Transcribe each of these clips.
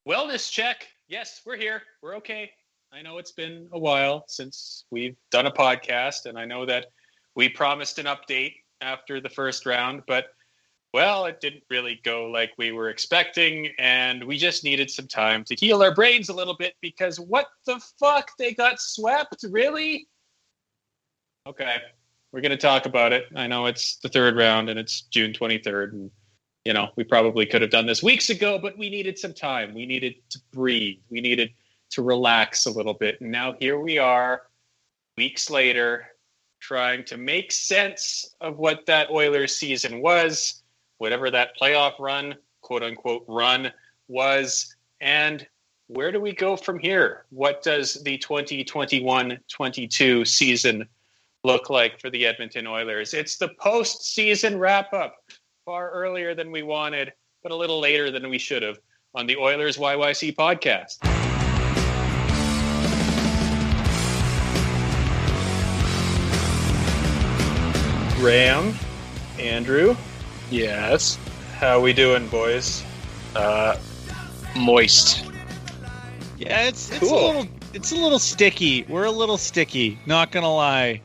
Wellness check. Yes, we're here. We're okay. I know it's been a while since we've done a podcast, and I know that we promised an update after the first round, but, well, it didn't really go like we were expecting, and we just needed some time to heal our brains a little bit because what the fuck? They got swept? Really? Okay, we're going to talk about it. I know it's the third round, and it's June 23rd, and we probably could have done this weeks ago, but we needed some time. We needed to breathe. We needed to relax a little bit. And now here we are, weeks later, trying to make sense of what that Oilers season was, whatever that playoff run, quote unquote run, was. And where do we go from here? What does the 2021-22 season look like for the Edmonton Oilers? It's the postseason wrap-up. Far earlier than we wanted, but a little later than we should have on the Oilers YYC podcast. Graham, Andrew. Yes. How we doing, boys? Moist. Yeah, it's cool. It's a little sticky. We're a little sticky, not gonna lie.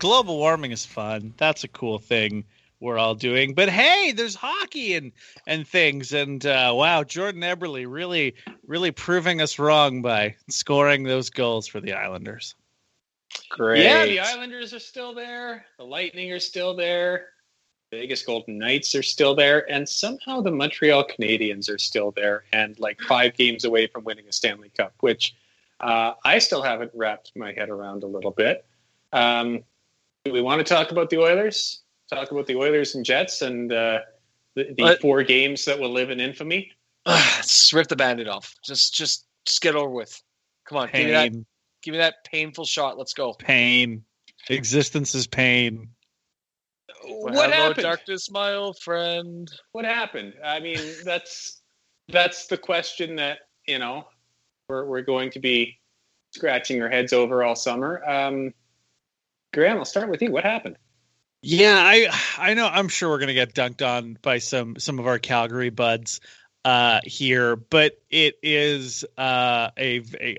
Global warming is fun. That's a cool thing we're all doing. But hey, there's hockey and things. And wow, Jordan Eberle really proving us wrong by scoring those goals for the Islanders. Great. Yeah, the Islanders are still there. The Lightning are still there. The Vegas Golden Knights are still there. And somehow the Montreal Canadiens are still there and like 5 games away from winning a Stanley Cup, which I still haven't wrapped my head around a little bit. Do we want to talk about the Oilers? Talk about the Oilers and Jets and the 4 games that will live in infamy. Let's rip the Band-Aid off. Just get over with. Come on, give me that painful shot. Let's go. Pain. Existence is pain. What happened? Darkness, my old friend. What happened? I mean, that's the question that we're going to be scratching our heads over all summer. Graham, I'll start with you. What happened? Yeah, I know. I'm sure we're gonna get dunked on by some of our Calgary buds here, but it is honestly,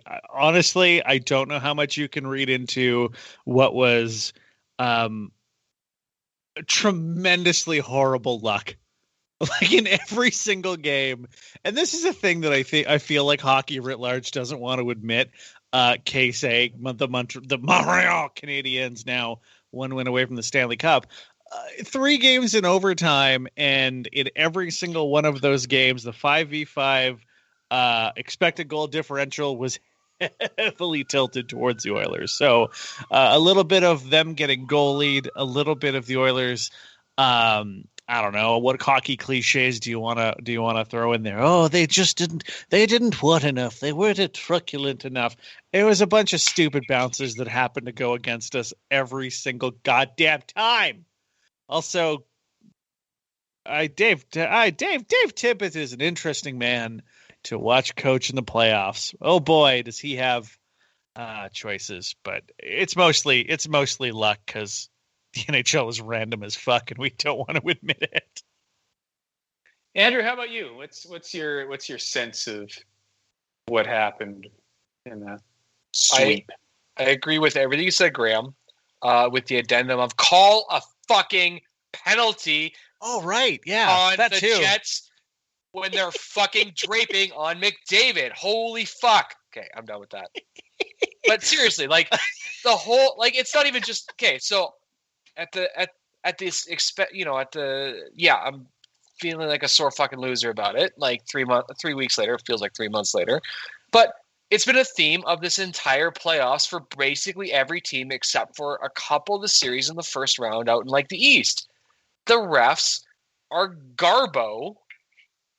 I don't know how much you can read into what was tremendously horrible luck, like in every single game. And this is a thing that I feel like hockey writ large doesn't want to admit. Case A, the Montreal Canadiens now 1 win away from the Stanley Cup. 3 games in overtime, and in every single one of those games, the 5v5 expected goal differential was heavily tilted towards the Oilers. So a little bit of them getting goalied, a little bit of the Oilers. I don't know, what hockey cliches do you want to throw in there? Oh, they didn't want enough. They weren't truculent enough. It was a bunch of stupid bounces that happened to go against us every single goddamn time. Also, Dave Tippett is an interesting man to watch coach in the playoffs. Oh boy, does he have choices, but it's mostly luck because the NHL is random as fuck, and we don't want to admit it. Andrew, how about you? What's your sense of what happened in that sweep? I agree with everything you said, Graham. With the addendum of call a fucking penalty. Oh right, yeah, on that the too. Jets when they're fucking draping on McDavid. Holy fuck. Okay, I'm done with that. But seriously, like the whole, like it's not even just okay. So. I'm feeling like a sore fucking loser about it. Like 3 weeks later, it feels like 3 months later. But it's been a theme of this entire playoffs for basically every team except for a couple of the series in the first round out in like the East. The refs are garbo,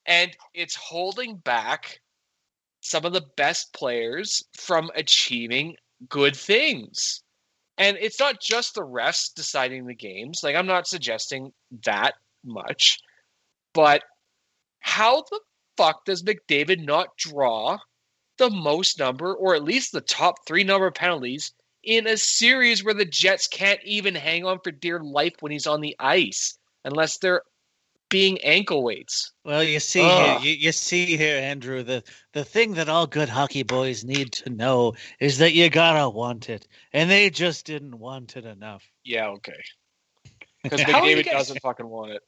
and it's holding back some of the best players from achieving good things. And it's not just the refs deciding the games. Like, I'm not suggesting that much. But how the fuck does McDavid not draw the most number, or at least the top 3 number of penalties in a series where the Jets can't even hang on for dear life when he's on the ice, unless they're being ankle weights. Well, you see here, you see here, Andrew. The thing that all good hockey boys need to know is that you gotta want it, and they just didn't want it enough. Yeah, okay. Because How are you McDavid guys- doesn't fucking want it.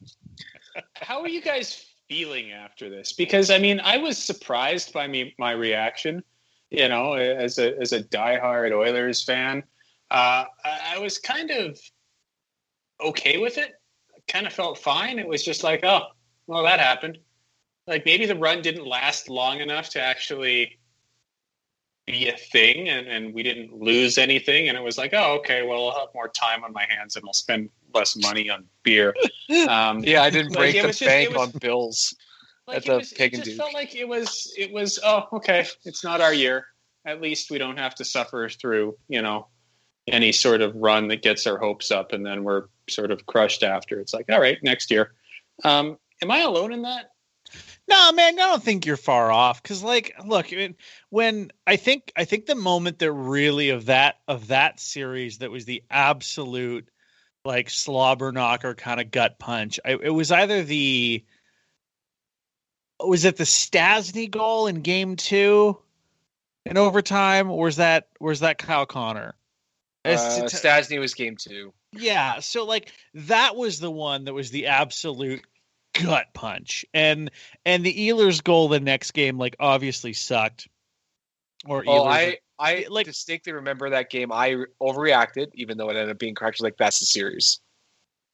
How are you guys feeling after this? Because I mean, I was surprised by my reaction. You know, as a diehard Oilers fan, I was kind of okay with it. I kind of felt fine. It was just like, oh, well, that happened. Like maybe the run didn't last long enough to actually be a thing, and we didn't lose anything. And it was like, oh, okay, well, I'll have more time on my hands, and I'll spend less money on beer. Yeah, I didn't break the bank on bills. Like At the Pig it and just Duke. felt like it was. Oh, okay, it's not our year. At least we don't have to suffer through, you know, any sort of run that gets our hopes up, and then we're sort of crushed after. It's like, all right, next year. Am I alone in that? No, man, I don't think you're far off. Because, like, look, when I think the moment that really of that series that was the absolute like slobber knocker kind of gut punch. It was either was it the Stasny goal in Game 2 in overtime, or was that Kyle Connor? Stasny was Game 2. Yeah, so like that was the one that was the absolute gut punch, and the Ehlers goal the next game like obviously sucked. Or Ehlers, I like distinctly remember that game. I overreacted, even though it ended up being correct. Like that's the series.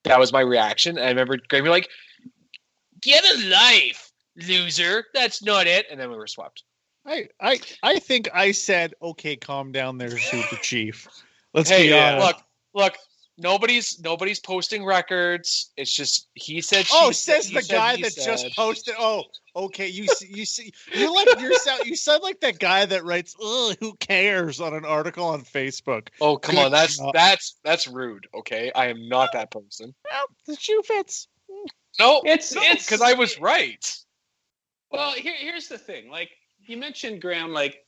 That was my reaction. I remember Greg be like, "Get a life, loser. That's not it." And then we were swept. I think I said, "Okay, calm down there, Super Chief." Let's Hey, be honest. Look. Nobody's posting records. It's just he said. Oh, she says said, the he said, guy he that said. just posted. Oh, okay. You sound like that guy that writes, "Ugh, who cares?" on an article on Facebook. Oh, come Good on. That's job. that's rude. Okay, I am not that person. Well, the shoe fits. No, It's because I was right. Well, here's the thing. Like you mentioned, Graham, like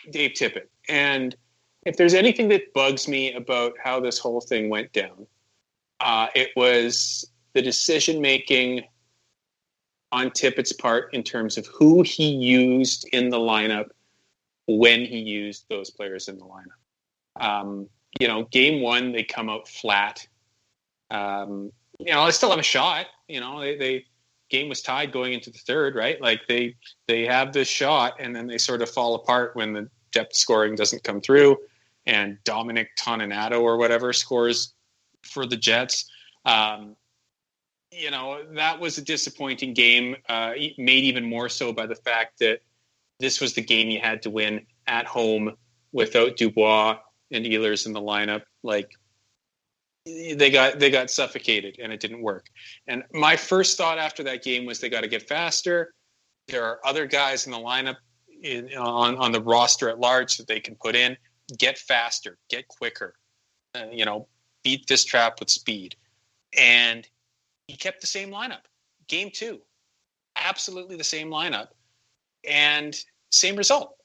Dave Tippett, and if there's anything that bugs me about how this whole thing went down, it was the decision making on Tippett's part in terms of who he used in the lineup when he used those players in the lineup. You know, Game 1 they come out flat. You know, they still have a shot. You know, they game was tied going into the third, right? Like they have this shot, and then they sort of fall apart when the depth scoring doesn't come through. And Dominic Toninato or whatever scores for the Jets. You know, that was a disappointing game, made even more so by the fact that this was the game you had to win at home without Dubois and Ehlers in the lineup. Like they got suffocated, and it didn't work. And my first thought after that game was they got to get faster. There are other guys in the lineup on the roster at large that they can put in. Get faster, get quicker, you know, beat this trap with speed. And he kept the same lineup. Game 2, absolutely the same lineup and same result.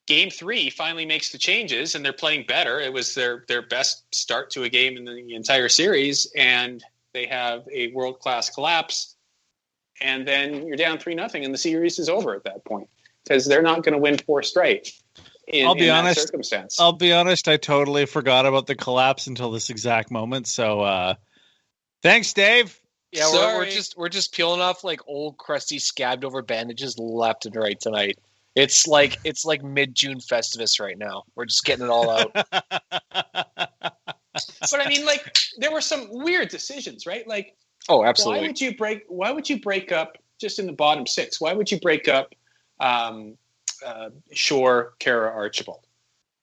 Game 3 finally makes the changes, and they're playing better. It was their best start to a game in the entire series, and they have a world-class collapse. And then you're down 3-0, and the series is over at that point because they're not going to win 4 straight. I'll be honest. Circumstance. I'll be honest. I totally forgot about the collapse until this exact moment. So, thanks, Dave. Yeah, Sorry. we're just peeling off like old crusty scabbed over bandages left and right tonight. It's like mid-June Festivus right now. We're just getting it all out. But I mean, like, there were some weird decisions, right? Like, Oh, absolutely. Why would you break up just in the bottom 6? Why would you break up Shore, Kara, Archibald?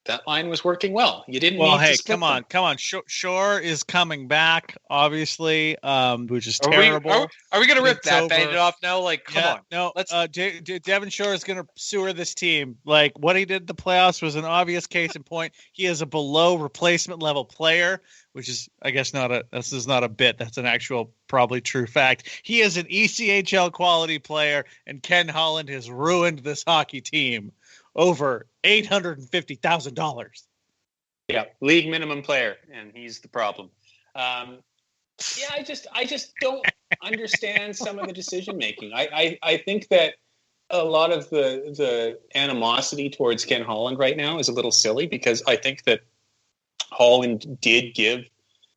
That line was working well. You didn't. Well, need hey, to split come on. Shore is coming back, obviously, which is terrible. Are we going to rip It's that over. bandit off now? Like, come on. No, Let's. Devin Shore is going to sewer this team. Like, what he did in the playoffs was an obvious case in point. He is a below replacement level player, which is, I guess, this is not a bit. That's an actual, probably true fact. He is an ECHL quality player, and Ken Holland has ruined this hockey team over $850,000. Yeah, league minimum player, and he's the problem. Yeah, I just don't understand some of the decision making. I think that a lot of the animosity towards Ken Holland right now is a little silly, because I think that Holland did give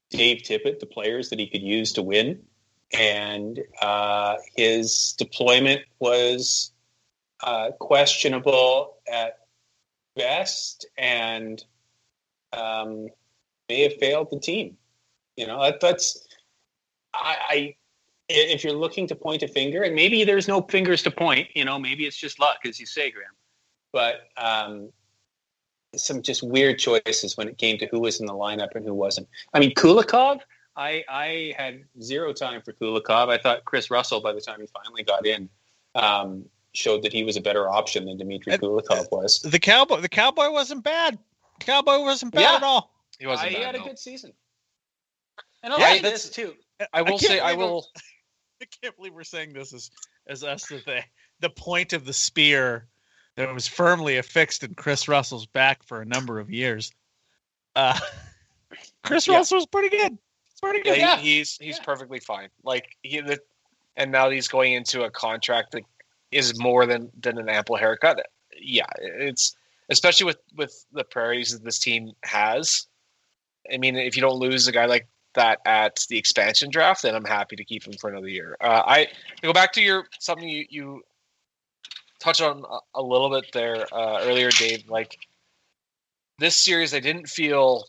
Dave Tippett the players that he could use to win, and his deployment was questionable at best, and may have failed the team. That's if you're looking to point a finger, and maybe there's no fingers to point, maybe it's just luck, as you say, Graham. But some just weird choices when it came to who was in the lineup and who wasn't. I mean, Kulikov, I had zero time for Kulikov. I thought Chris Russell, by the time he finally got in, showed that he was a better option than Dmitry Kulikov was. The Cowboy wasn't bad. Cowboy wasn't bad at all. He wasn't bad. He had a good season. And I like this too. I will. I can't believe we're saying this as us the point of the spear that was firmly affixed in Chris Russell's back for a number of years. Chris Russell was pretty good. Yeah, he's perfectly fine. And now he's going into a contract that is more than an ample haircut. Yeah, it's especially with the priorities that this team has. I mean, if you don't lose a guy like that at the expansion draft, then I'm happy to keep him for another year. I to go back to something you touched on a little bit there earlier, Dave. Like, this series, I didn't feel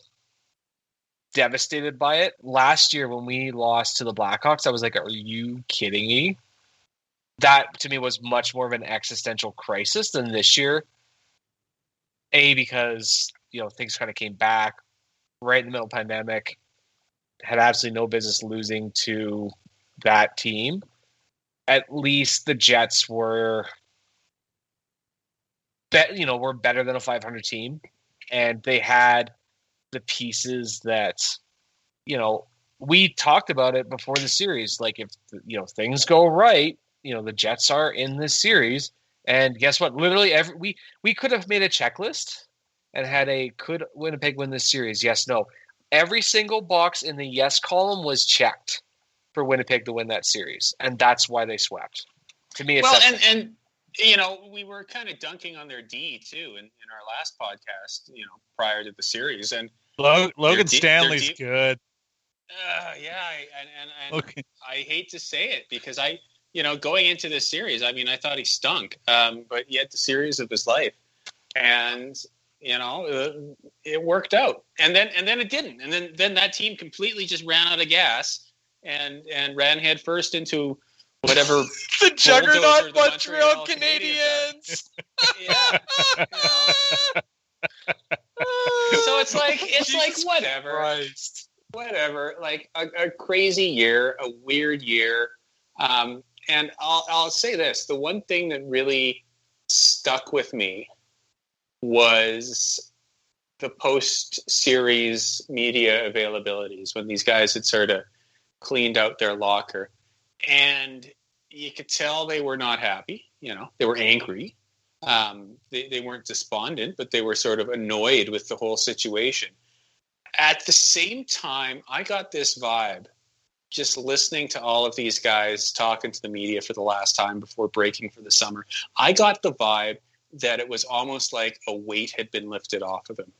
devastated by it. Last year when we lost to the Blackhawks, I was like, are you kidding me? That to me was much more of an existential crisis than this year. Because things kind of came back right in the middle of the pandemic. Had absolutely no business losing to that team. At least the Jets were better than a 500 team, and they had the pieces that, we talked about it before the series. Like, if things go right, the Jets are in this series, and guess what? Literally we could have made a checklist and had could Winnipeg win this series? Yes, no. Every single box in the yes column was checked for Winnipeg to win that series, and that's why they swept. To me, it's and we were kind of dunking on their D too in our last podcast, prior to the series, and Logan Stanley's good. I hate to say it, because going into this series, I mean, I thought he stunk, but he had the series of his life, and it worked out, and then it didn't, and then that team completely just ran out of gas and ran head first into whatever the juggernaut Montreal Canadiens. Yeah. So it's like whatever. Christ. Whatever. Like a crazy year, a weird year. And I'll say this: the one thing that really stuck with me was the post-series media availabilities, when these guys had sort of cleaned out their locker, and you could tell they were not happy. They were angry. They weren't despondent, but they were sort of annoyed with the whole situation. At the same time, I got this vibe just listening to all of these guys talking to the media for the last time before breaking for the summer. I got the vibe that it was almost like a weight had been lifted off of them.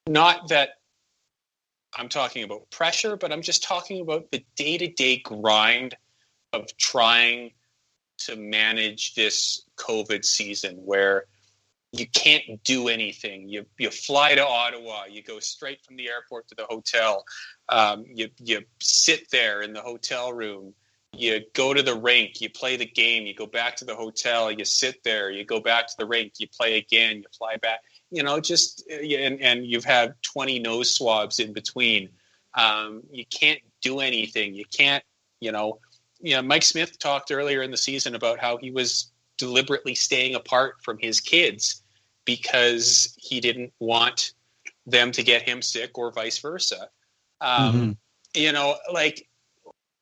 Not that I'm talking about pressure, but I'm just talking about the day-to-day grind of trying to manage this COVID season, where you can't do anything. You fly to Ottawa, you go straight from the airport to the hotel. You sit there in the hotel room. You go to the rink, you play the game, you go back to the hotel, you sit there, you go back to the rink, you play again, you fly back. And you've had 20 nose swabs in between. You can't do anything. You can't, Mike Smith talked earlier in the season about how he was deliberately staying apart from his kids because he didn't want them to get him sick, or vice versa.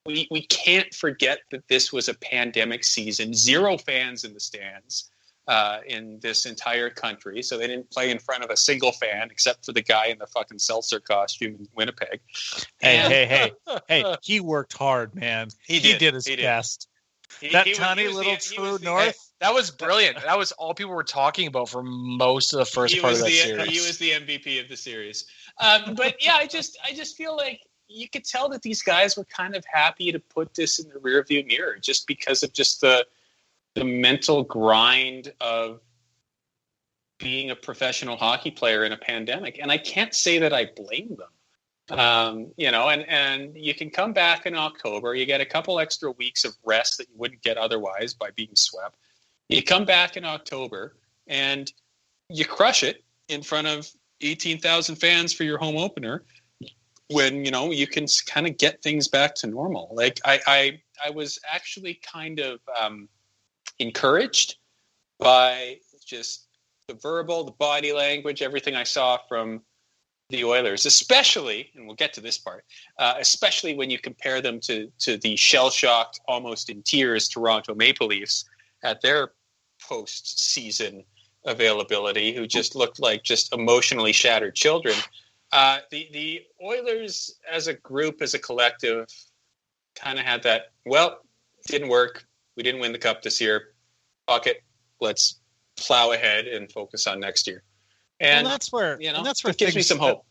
We can't forget that this was a pandemic season, 0 fans in the stands. in this entire country. So they didn't play in front of a single fan except for the guy in the fucking seltzer costume in Winnipeg. Hey, he worked hard, man. He did his best. That tiny little True North. That was brilliant. That was all people were talking about for most of the first part of that series. He was the MVP of the series. But yeah, I just feel like you could tell that these guys were kind of happy to put this in the rearview mirror just because of just the mental grind of being a professional hockey player in a pandemic. And I can't say that I blame them. And you can come back in October, you get a couple extra weeks of rest that you wouldn't get otherwise by being swept. You come back in October and you crush it in front of 18,000 fans for your home opener when, you can kind of get things back to normal. Like I was actually kind of encouraged by just the verbal, the body language, everything I saw from the Oilers, especially, and we'll get to this part, especially when you compare them to the shell-shocked, almost in tears Toronto Maple Leafs at their post-season availability, who just looked like just emotionally shattered children. The Oilers as a group, as a collective, kind of had that, well, didn't work. We didn't win the cup this year. Fuck it. Let's plow ahead and focus on next year. And that's where it gives me some hope.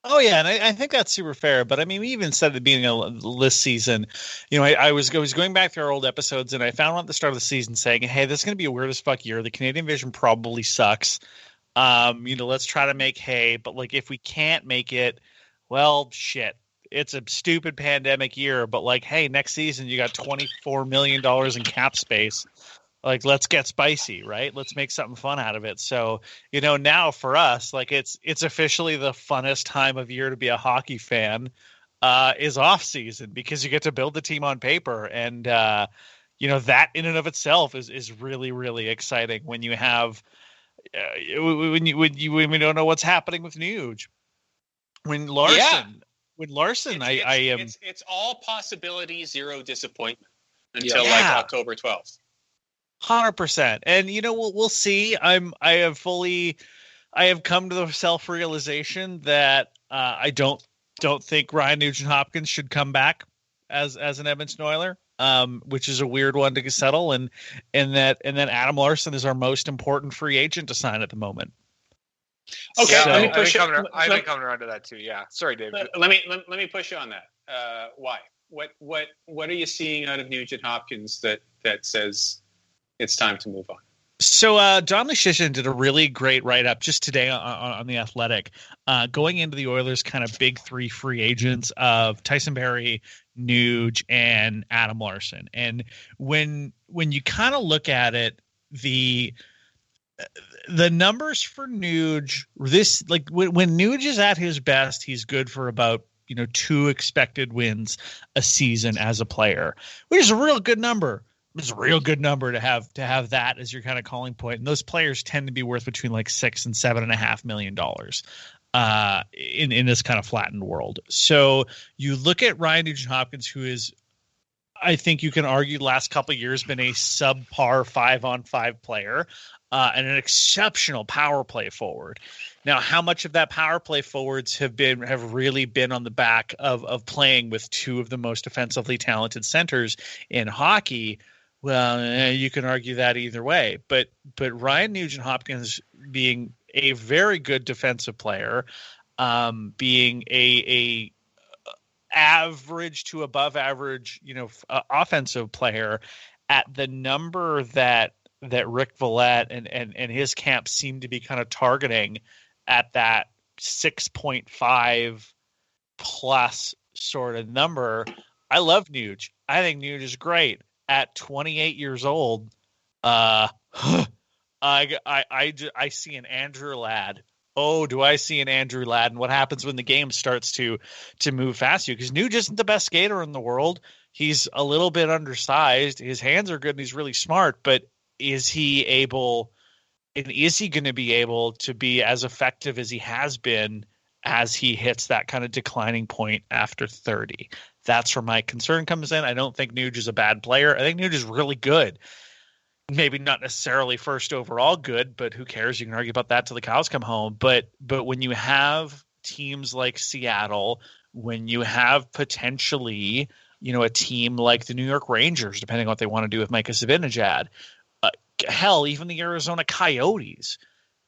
Oh yeah, and I think that's super fair. But I mean, we even said at the beginning of this season, I was going back through our old episodes, and I found out at the start of the season saying, "Hey, this is going to be a weird as fuck year. The Canadian Division probably sucks. Let's try to make hay. But like, if we can't make it, well, shit. It's a stupid pandemic year. But like, hey, next season you got $24 million in cap space." Like, let's get spicy, right? Let's make something fun out of it. So, now for us, like it's officially the funnest time of year to be a hockey fan is off season because you get to build the team on paper. And, that in and of itself is really, really exciting when you have, when we don't know what's happening with Nuge. When Larson, it's all possibility, zero disappointment until like October 12th. 100%. And we'll see. I have come to the self-realization that I don't think Ryan Nugent-Hopkins should come back as an Edmonton Oiler, which is a weird one to settle, and that Adam Larson is our most important free agent to sign at the moment. Okay, so, I've been coming around to that too. Yeah, sorry, Dave. Let me push you on that. Why? What are you seeing out of Nugent-Hopkins that says it's time to move on? So John Leschyshyn did a really great write-up just today on The Athletic, going into the Oilers' kind of big three free agents of Tyson Barrie, Nuge, and Adam Larson. And when you kind of look at it, the numbers for Nuge, when Nuge is at his best, he's good for about 2 expected wins a season as a player, which is a real good number. It's a real good number to have that as your kind of calling point. And those players tend to be worth between like $6 and $7.5 million in this kind of flattened world. So you look at Ryan Nugent-Hopkins, who is, I think you can argue, the last couple of years been a subpar 5-on-5 player and an exceptional power play forward. Now, how much of that power play forwards have really been on the back of playing with two of the most offensively talented centers in hockey? Well, you can argue that either way, but Ryan Nugent-Hopkins being a very good defensive player, being a average to above average, offensive player at the number that Rick Vallette and his camp seem to be kind of targeting at that 6.5 plus sort of number. I love Nuge. I think Nuge is great. At 28 years old, I see an Andrew Ladd. Oh, do I see an Andrew Ladd? And what happens when the game starts to move fast? Because Nuge isn't the best skater in the world. He's a little bit undersized. His hands are good and he's really smart. But is he able? And is he going to be able to be as effective as he has been as he hits that kind of declining point after 30? That's where my concern comes in. I don't think Nuge is a bad player. I think Nuge is really good. maybe not necessarily first overall good, but who cares? You can argue about that till the cows come home. But when you have teams like Seattle, when you have potentially, a team like the New York Rangers, depending on what they want to do with Micah Zibanejad, hell, even the Arizona Coyotes,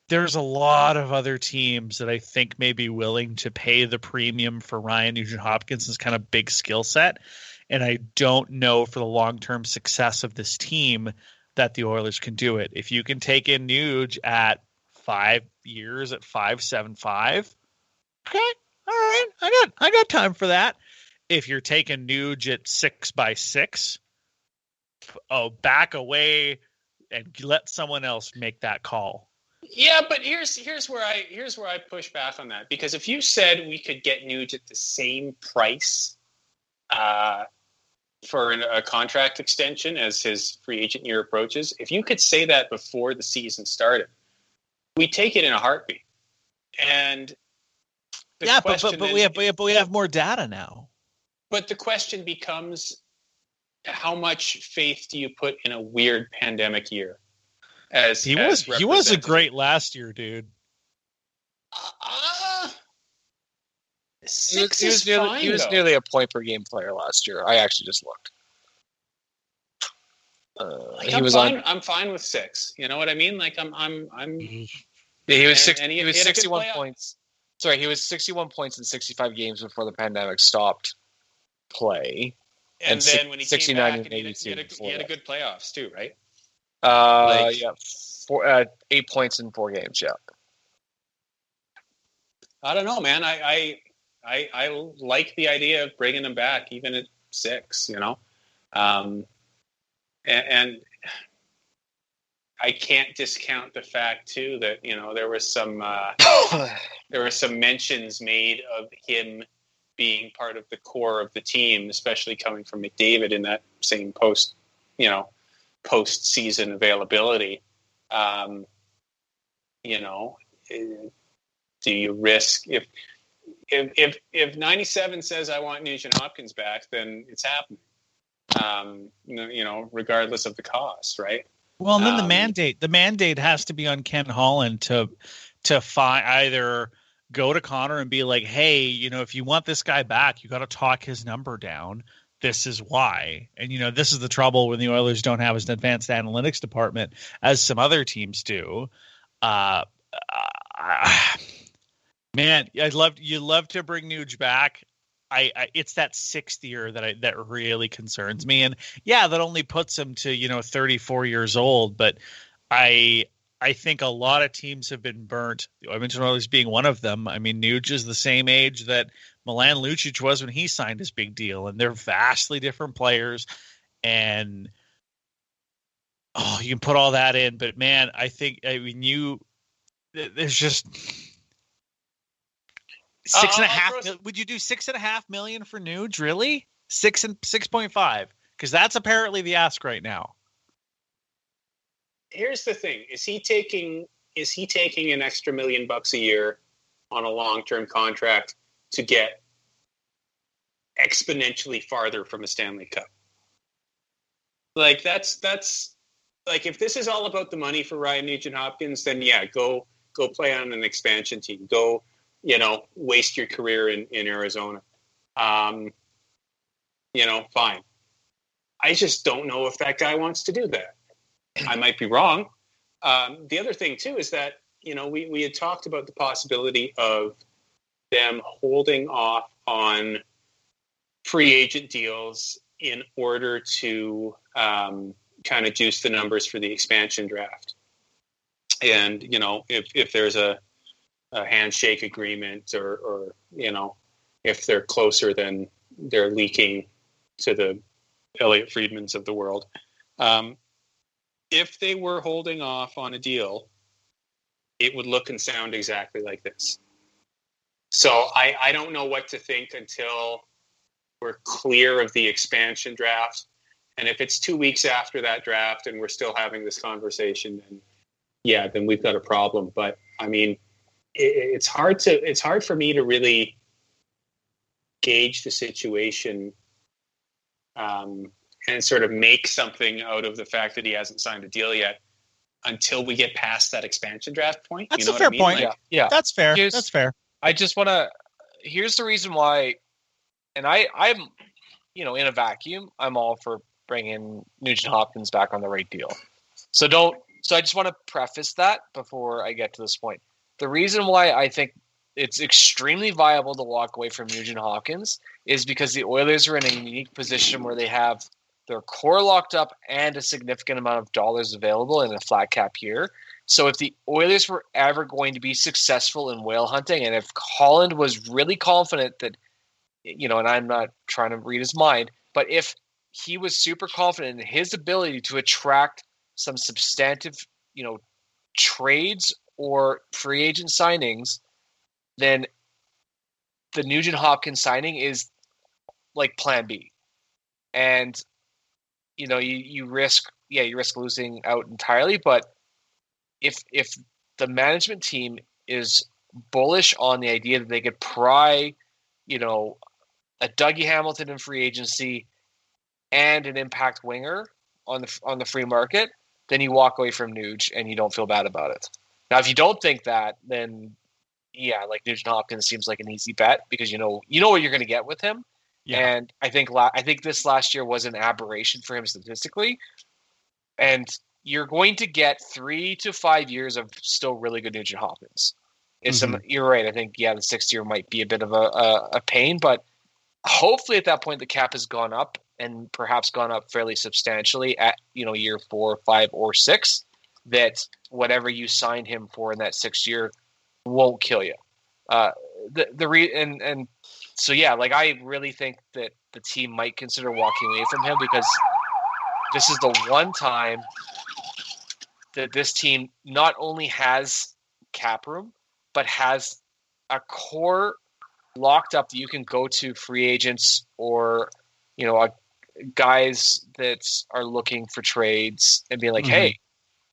there's a lot of other teams that I think may be willing to pay the premium for Ryan Nugent-Hopkins' kind of big skill set. And I don't know for the long-term success of this team that the Oilers can do it. If you can take in Nuge at 5 years at 5.75, okay, all right, I got time for that. If you're taking Nuge at 6x6, back away and let someone else make that call. Yeah, but here's where I push back on that, because if you said we could get Nuge at the same price for a contract extension as his free agent year approaches, if you could say that before the season started, we take it in a heartbeat. And but we have more data now. But the question becomes, how much faith do you put in a weird pandemic year? He was a great last year, dude. He was nearly a point per game player last year. I actually just looked. I'm fine with 6. You know what I mean? Like I'm. Yeah, he was 61 points. Sorry, he was 61 points in 65 games before the pandemic stopped play. And then when he came back, he had a good playoffs too, right? Yeah, 8 points in 4 games. Yeah. I don't know, man. I like the idea of bringing him back, even at 6. And I can't discount the fact too that there was some mentions made of him being part of the core of the team, especially coming from McDavid in that same post-season availability. Do you risk if 97 says I want Nugent Hopkins back, then it's happening. Regardless of the cost, right? Well, and then the mandate has to be on Ken Holland to either go to Connor and be like, hey, if you want this guy back, you got to talk his number down. This is why. And, this is the trouble when the Oilers don't have an advanced analytics department as some other teams do. Man, you love to bring Nuge back. It's that 6th year that really concerns me. And yeah, that only puts him to, 34 years old. But I think a lot of teams have been burnt. The Edmonton Oilers being one of them. I mean, Nuge is the same age that Milan Lucic was when he signed his big deal, and they're vastly different players. And you can put all that in, but man, there's just 6.5. Would you do $6.5 million for Nuge? Really? 6.5? Because that's apparently the ask right now. Here's the thing: is he taking an extra $1 million a year on a long-term contract to get exponentially farther from a Stanley Cup? Like that's like, if this is all about the money for Ryan Nugent-Hopkins, then yeah, go play on an expansion team. Go, waste your career in Arizona. Fine. I just don't know if that guy wants to do that. I might be wrong. The other thing too is that, we had talked about the possibility of them holding off on free agent deals in order to kind of juice the numbers for the expansion draft. And, if there's a handshake agreement or if they're closer than they're leaking to the Elliot Friedmans of the world. If they were holding off on a deal, it would look and sound exactly like this. So I don't know what to think until we're clear of the expansion draft. And if it's 2 weeks after that draft and we're still having this conversation, then we've got a problem. But I mean, it's hard for me to really gauge the situation sort of make something out of the fact that he hasn't signed a deal yet until we get past that expansion draft point. That's you know a fair what I mean? point. Like, Yeah. That's fair. Here's- That's fair. I just want to. Here's the reason why, and I'm, in a vacuum, I'm all for bringing Nugent Hopkins back on the right deal. So I just want to preface that before I get to this point. The reason why I think it's extremely viable to walk away from Nugent Hopkins is because the Oilers are in a unique position where they have their core locked up and a significant amount of dollars available in a flat cap year. So if the Oilers were ever going to be successful in whale hunting, and if Holland was really confident that, and I'm not trying to read his mind, but if he was super confident in his ability to attract some substantive, trades or free agent signings, then the Nugent Hopkins signing is like plan B. And, you risk losing out entirely, but if the management team is bullish on the idea that they could pry, a Dougie Hamilton in free agency and an impact winger on the free market, then you walk away from Nuge and you don't feel bad about it. Now, if you don't think that, then like Nugent Hopkins seems like an easy bet because you know what you're going to get with him. Yeah. And I think this last year was an aberration for him statistically, and you're going to get 3 to 5 years of still really good Nugent Hopkins. You're right. I think the 6th year might be a bit of a pain, but hopefully at that point the cap has gone up and perhaps gone up fairly substantially at year 4, 5, or 6. That whatever you sign him for in that 6th year won't kill you. So I really think that the team might consider walking away from him because this is the one time that this team not only has cap room, but has a core locked up that you can go to free agents or, guys that are looking for trades and be like, hey,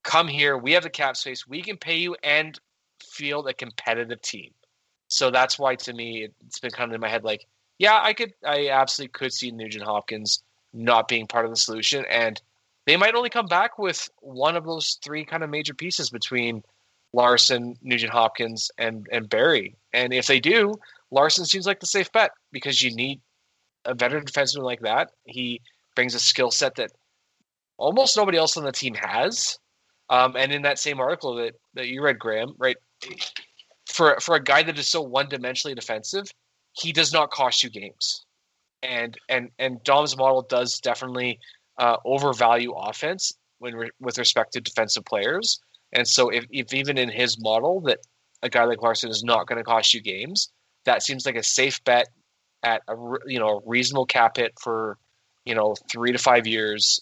come here. We have the cap space. We can pay you and field a competitive team. So that's why, to me, it's been kind of in my head like, I absolutely could see Nugent Hopkins not being part of the solution. And they might only come back with one of those 3 kind of major pieces between Larson, Nugent Hopkins, and Barrie. And if they do, Larson seems like the safe bet because you need a veteran defenseman like that. He brings a skill set that almost nobody else on the team has. And in that same article that you read, Graham, right, for a guy that is so one-dimensionally defensive, he does not cost you games. And Dom's model does definitely overvalue offense with respect to defensive players. And so if even in his model that a guy like Larson is not going to cost you games, that seems like a safe bet at a reasonable cap hit for 3 to 5 years.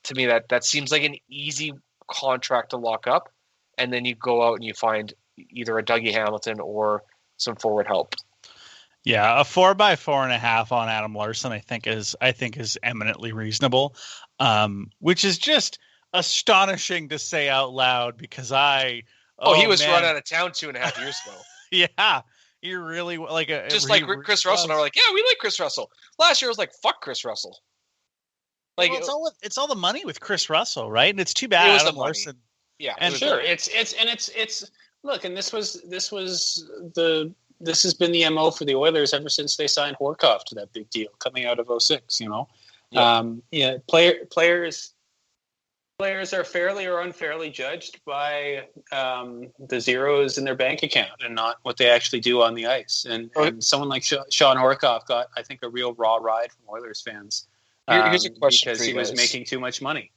To me, that seems like an easy contract to lock up, and then you go out and you find either a Dougie Hamilton or some forward help. Yeah, a 4x4.5 on Adam Larson, I think is eminently reasonable, which is just astonishing to say out loud because he was run out of town 2.5 years ago. Yeah, you really like Chris Russell and I were like, yeah, we like Chris Russell. Last year I was like, fuck Chris Russell. Like it's all the money with Chris Russell, right? And it's too bad Adam Larson. Yeah, and sure, it's look, and this has been the MO for the Oilers ever since they signed Horkoff to that big deal coming out of 2006. Yeah. Players are fairly or unfairly judged by the zeros in their bank account and not what they actually do on the ice. And someone like Sean Horkoff got, I think, a real raw ride from Oilers fans. Here's a question because he was making too much money.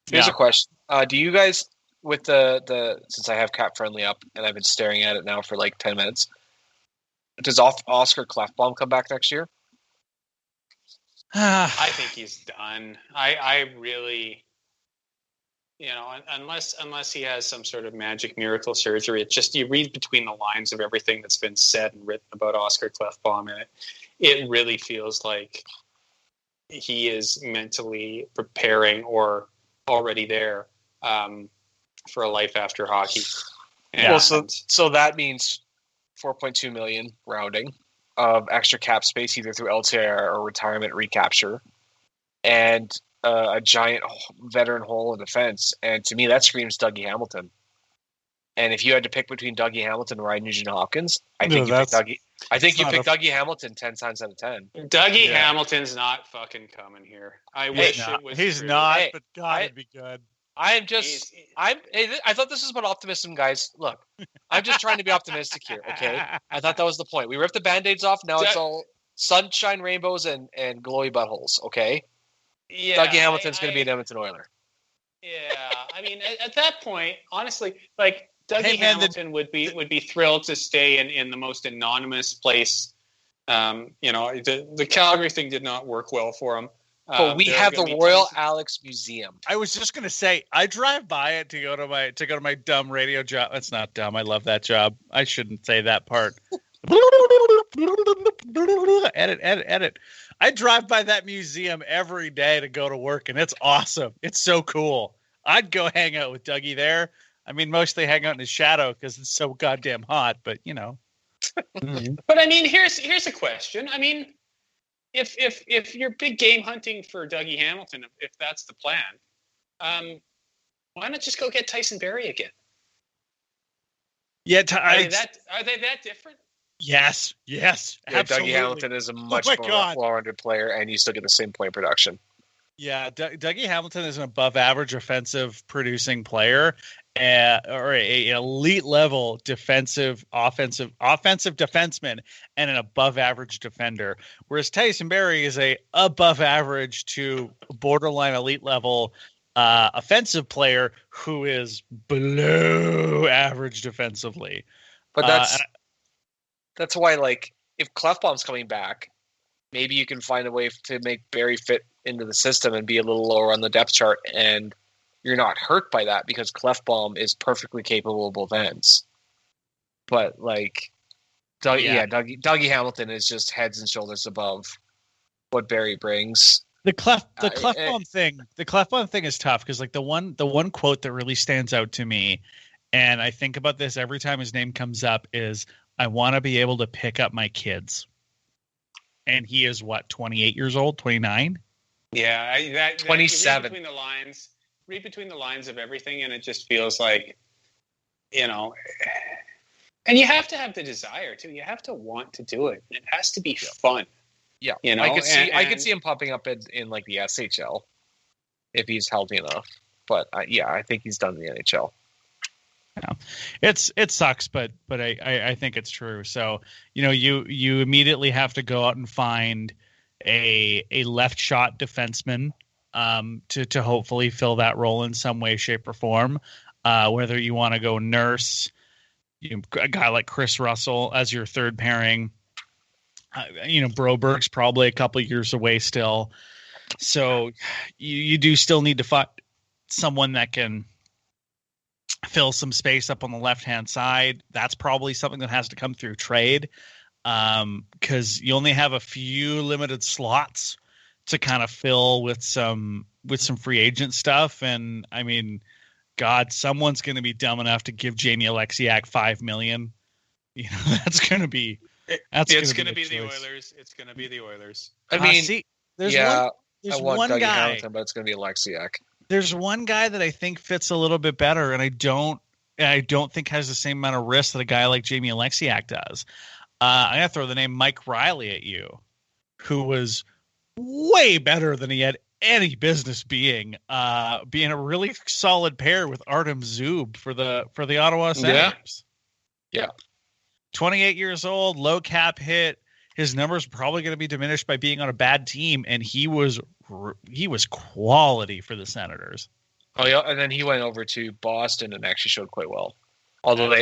Here's a question: do you guys, with the since I have Cap Friendly up and I've been staring at it now for like 10 minutes, does Oscar Klefbom come back next year? I think he's done. I really, unless he has some sort of magic miracle surgery, it's just you read between the lines of everything that's been said and written about Oscar Klefbom, and it really feels like he is mentally preparing or already there for a life after hockey. And well, so that means $4.2 million rounding of extra cap space, either through LTIR or retirement recapture. and a giant veteran hole in defense. And to me, that screams Dougie Hamilton. And if you had to pick between Dougie Hamilton and Ryan Nugent-Hopkins, I think you pick Dougie. I think you pick Dougie Hamilton 10 times out of 10. Dougie Hamilton's not fucking coming here. I wish it was. He's true. not, but God, it'd be good. I thought this was about optimism, guys. Look, I'm just trying to be optimistic here, okay? I thought that was the point. We ripped the Band-Aids off. Now it's all sunshine, rainbows, and glowy buttholes, okay? Yeah, Dougie Hamilton's going to be an Edmonton Oiler. Yeah, I mean, at that point, honestly, like Dougie Hamilton would be thrilled to stay in the most anonymous place. The Calgary thing did not work well for him. But we have the Royal Alex Museum. I was just gonna say, I drive by it to go to my dumb radio job. That's not dumb. I love that job. I shouldn't say that part. Edit. I drive by that museum every day to go to work, and it's awesome. It's so cool. I'd go hang out with Dougie there. I mean, mostly hang out in his shadow because it's so goddamn hot. But you know. But I mean, here's a question. I mean, if you're big game hunting for Dougie Hamilton, if that's the plan, why not just go get Tyson Barrie again? Yeah, are they that different? Yes, yeah, absolutely. Dougie Hamilton is a much more well-rounded player, and you still get the same point production. Yeah, Dougie Hamilton is an above-average offensive producing player, or a elite level offensive defenseman, and an above-average defender. Whereas Tyson Barrie is a above-average to borderline elite level offensive player who is below average defensively. But that's why, like, if Clefbaum's coming back, maybe you can find a way to make Barrie fit into the system and be a little lower on the depth chart, and you're not hurt by that because Clefbaum is perfectly capable of both ends. But like, Dougie Hamilton is just heads and shoulders above what Barrie brings. The Clefbaum thing is tough because like the one quote that really stands out to me, and I think about this every time his name comes up, is I want to be able to pick up my kids. And he is what, 28 years old, 29? Yeah, 27. Read between the lines of everything, and it just feels like, and you have to have the desire too. You have to want to do it. It has to be fun. Yeah, I could see him popping up in like the SHL if he's healthy enough. But I think he's done in the NHL. Yeah, it sucks, but I think it's true. So you immediately have to go out and find a left shot defenseman to hopefully fill that role in some way, shape, or form. Whether you want to go Nurse, a guy like Chris Russell as your third pairing. Broberg's probably a couple years away still, so you do still need to find someone that can fill some space up on the left-hand side. That's probably something that has to come through trade, because you only have a few limited slots to kind of fill with some free agent stuff. And I mean, God, someone's going to be dumb enough to give Jamie Alexiak $5 million. That's going to be. It's going to be the Oilers. It's going to be the Oilers. I mean, there's one Dougie guy, Hamilton, but it's going to be Alexiak. There's one guy that I think fits a little bit better, and I don't think has the same amount of risk that a guy like Jamie Alexiak does. I'm going to throw the name Mike Riley at you, who was way better than he had any business being a really solid pair with Artem Zub for the Ottawa Senators. Yeah. 28 years old, low cap hit. His numbers are probably going to be diminished by being on a bad team, and he was quality for the Senators. Oh yeah, and then he went over to Boston and actually showed quite well. Although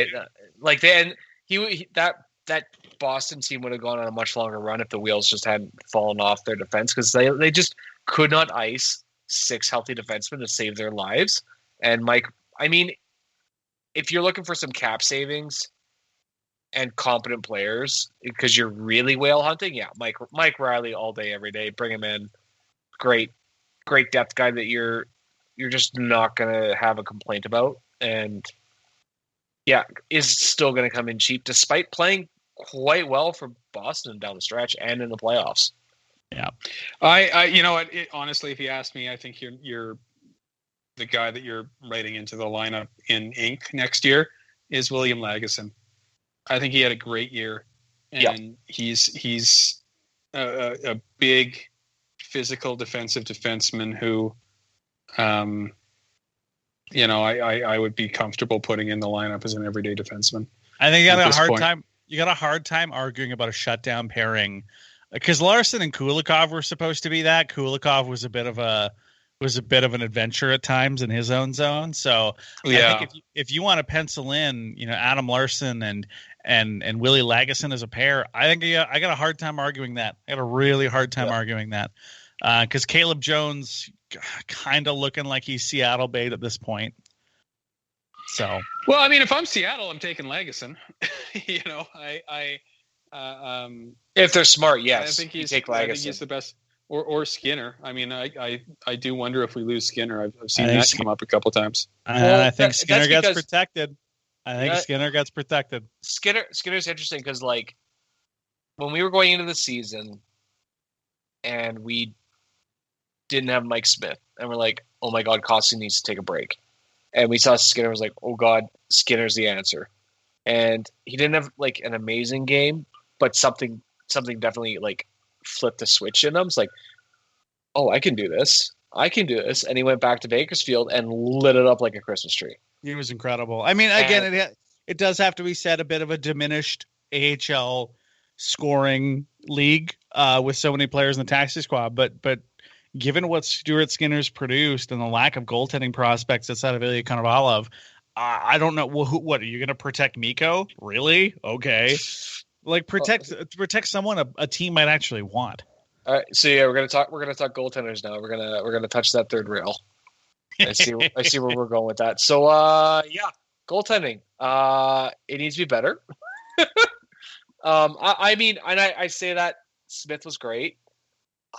that Boston team would have gone on a much longer run if the wheels just hadn't fallen off their defense, because they just could not ice 6 healthy defensemen to save their lives. And Mike, I mean, if you're looking for some cap savings and competent players because you're really whale hunting, Mike Riley all day, every day. Bring him in. Great depth guy that you're just not gonna have a complaint about, and is still gonna come in cheap despite playing quite well for Boston down the stretch and in the playoffs. Yeah. I you know what? Honestly, if you ask me, I think you're the guy that you're writing into the lineup in ink next year is William Lagesson. I think he had a great year, and he's a big physical defensive defenseman who, I would be comfortable putting in the lineup as an everyday defenseman. I think you got a hard time. You got a hard time arguing about a shutdown pairing, because Larson and Kulikov were supposed to be that. Kulikov was a bit of an adventure at times in his own zone. So I think if you want to pencil in, Adam Larson and Willie Lagesson as a pair, I think I got a hard time arguing that. I got a really hard time arguing that, because Caleb Jones kind of looking like he's Seattle bait at this point. So, well, I mean, if I'm Seattle, I'm taking Lagesson. If they're smart, yes. I think you take Lagesson. I think he's the best. Or Skinner. I mean, I do wonder if we lose Skinner. I've seen that come up a couple times. I think Skinner gets protected. I think Skinner gets protected. Skinner's interesting because, like, when we were going into the season and we didn't have Mike Smith, and we're like, oh my God, Koski needs to take a break. And we saw Skinner, was like, oh God, Skinner's the answer. And he didn't have, like, an amazing game, but something definitely, like, flipped the switch in him. It's like, oh, I can do this. And he went back to Bakersfield and lit it up like a Christmas tree. He was incredible. I mean, again, it does have to be said, a bit of a diminished AHL scoring league with so many players in the taxi squad. But given what Stuart Skinner's produced and the lack of goaltending prospects outside of Ilya Konovalov, I don't know. What are you going to protect Mikko? Really? Okay. Like protect someone a team might actually want. All right, so yeah, we're gonna talk goaltenders now. We're gonna touch that third rail. I see where we're going with that. So goaltending. It needs to be better. I mean, and I say that Smith was great.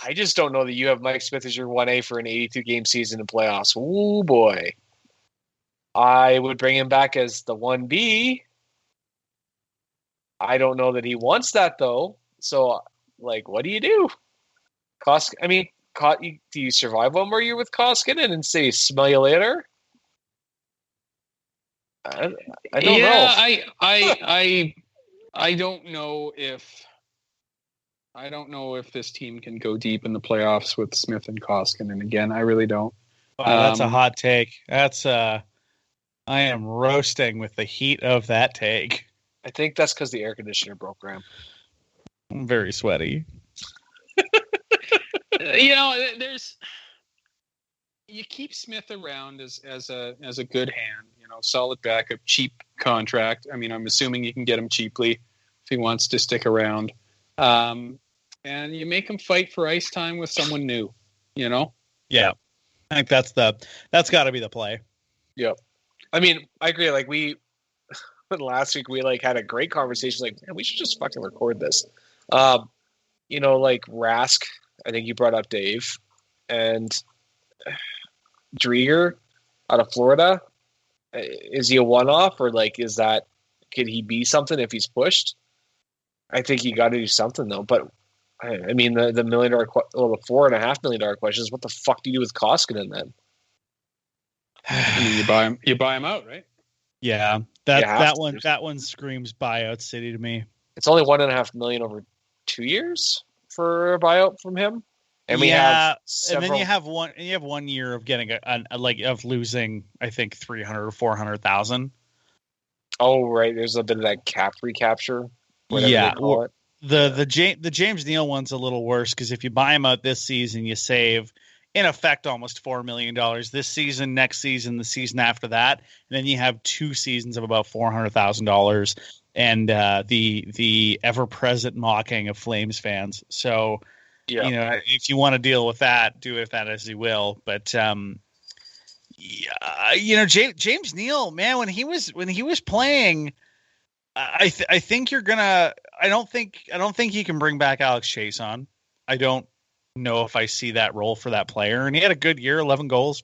I just don't know that you have Mike Smith as your 1A for an 82 game season in playoffs. Oh boy. I would bring him back as the 1B. I don't know that he wants that though. So, like, what do you do? Do you survive one more year with Koskinen and say smell you later? I don't know. I don't know if this team can go deep in the playoffs with Smith and Koskinen again. I really don't. Wow, that's a hot take. I am roasting with the heat of that take. I think that's because the air conditioner broke, Graham. I'm very sweaty. You keep Smith around as a good hand, solid backup, cheap contract. I mean, I'm assuming you can get him cheaply if he wants to stick around. And you make him fight for ice time with someone new, Yeah. I think that's got to be the play. Yep. I mean, I agree. Like last week we had a great conversation. Like, man, we should just fucking record this. Like Rask, I think you brought up Dave, and Drieger out of Florida. Is he a one-off, or could he be something if he's pushed? I think you got to do something though. But I mean, the $1 million, the $4.5 million question is, what the fuck do you do with Koskinen then? I mean, you buy him out, right? Yeah, that one screams buyout city to me. It's only $1.5 million over 2 years for a buyout from him, and we have several... and then you have 1 year of getting of losing, I think, 300 or 400,000. Oh, right. There's a bit of that cap recapture. Yeah, the James Neal one's a little worse because if you buy him out this season, you save, in effect, almost $4 million this season, next season, the season after that, and then you have 2 seasons of about $400,000, and the ever-present mocking of Flames fans. So, if you want to deal with that, do with that as you will. But James Neal, man, when he was playing, I think you're gonna. I don't think you can bring back Alex Chase on. I don't know if I see that role for that player, and he had a good year, 11 goals.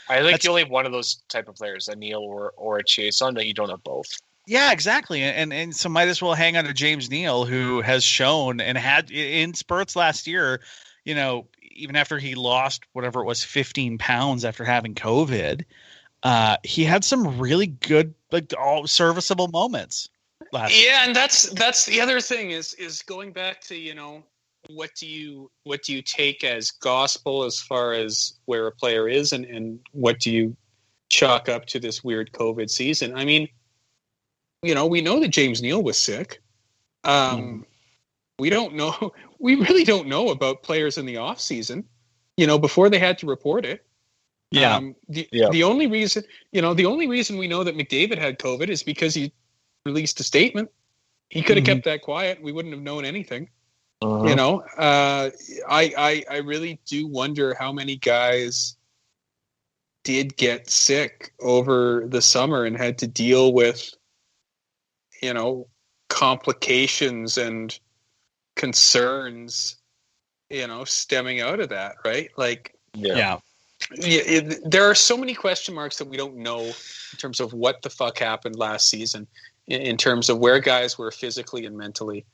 I think you only have one of those type of players, a Neal or a Chase on, that you don't have both. Yeah, exactly. And so might as well hang on to James Neal, who has shown and had in spurts last year, even after he lost whatever it was, 15 pounds after having COVID, he had some really good, like all serviceable moments last year. Yeah, and that's the other thing is going back to, what do you take as gospel as far as where a player is, and what do you chalk up to this weird COVID season? I mean, we know that James Neal was sick. We don't know. We really don't know about players in the off season, before they had to report it. Yeah. The only reason we know that McDavid had COVID is because he released a statement. He could have kept that quiet. We wouldn't have known anything. I really do wonder how many guys did get sick over the summer and had to deal with, complications and concerns, stemming out of that, right? Like, there are so many question marks that we don't know in terms of what the fuck happened last season, in terms of where guys were physically and mentally.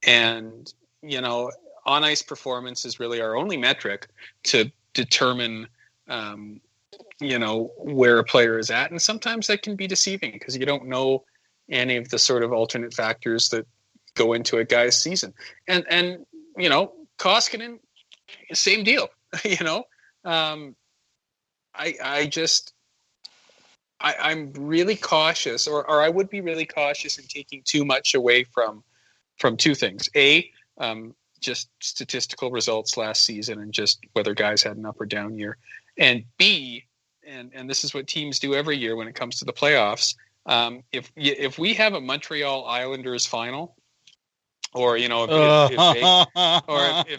And, on ice performance is really our only metric to determine, where a player is at. And sometimes that can be deceiving because you don't know any of the sort of alternate factors that go into a guy's season. And Koskinen, same deal, I'm really cautious, or I would be really cautious in taking too much away from two things. A, just statistical results last season and just whether guys had an up or down year. And B, and this is what teams do every year when it comes to the playoffs, if we have a Montreal Islanders final, or if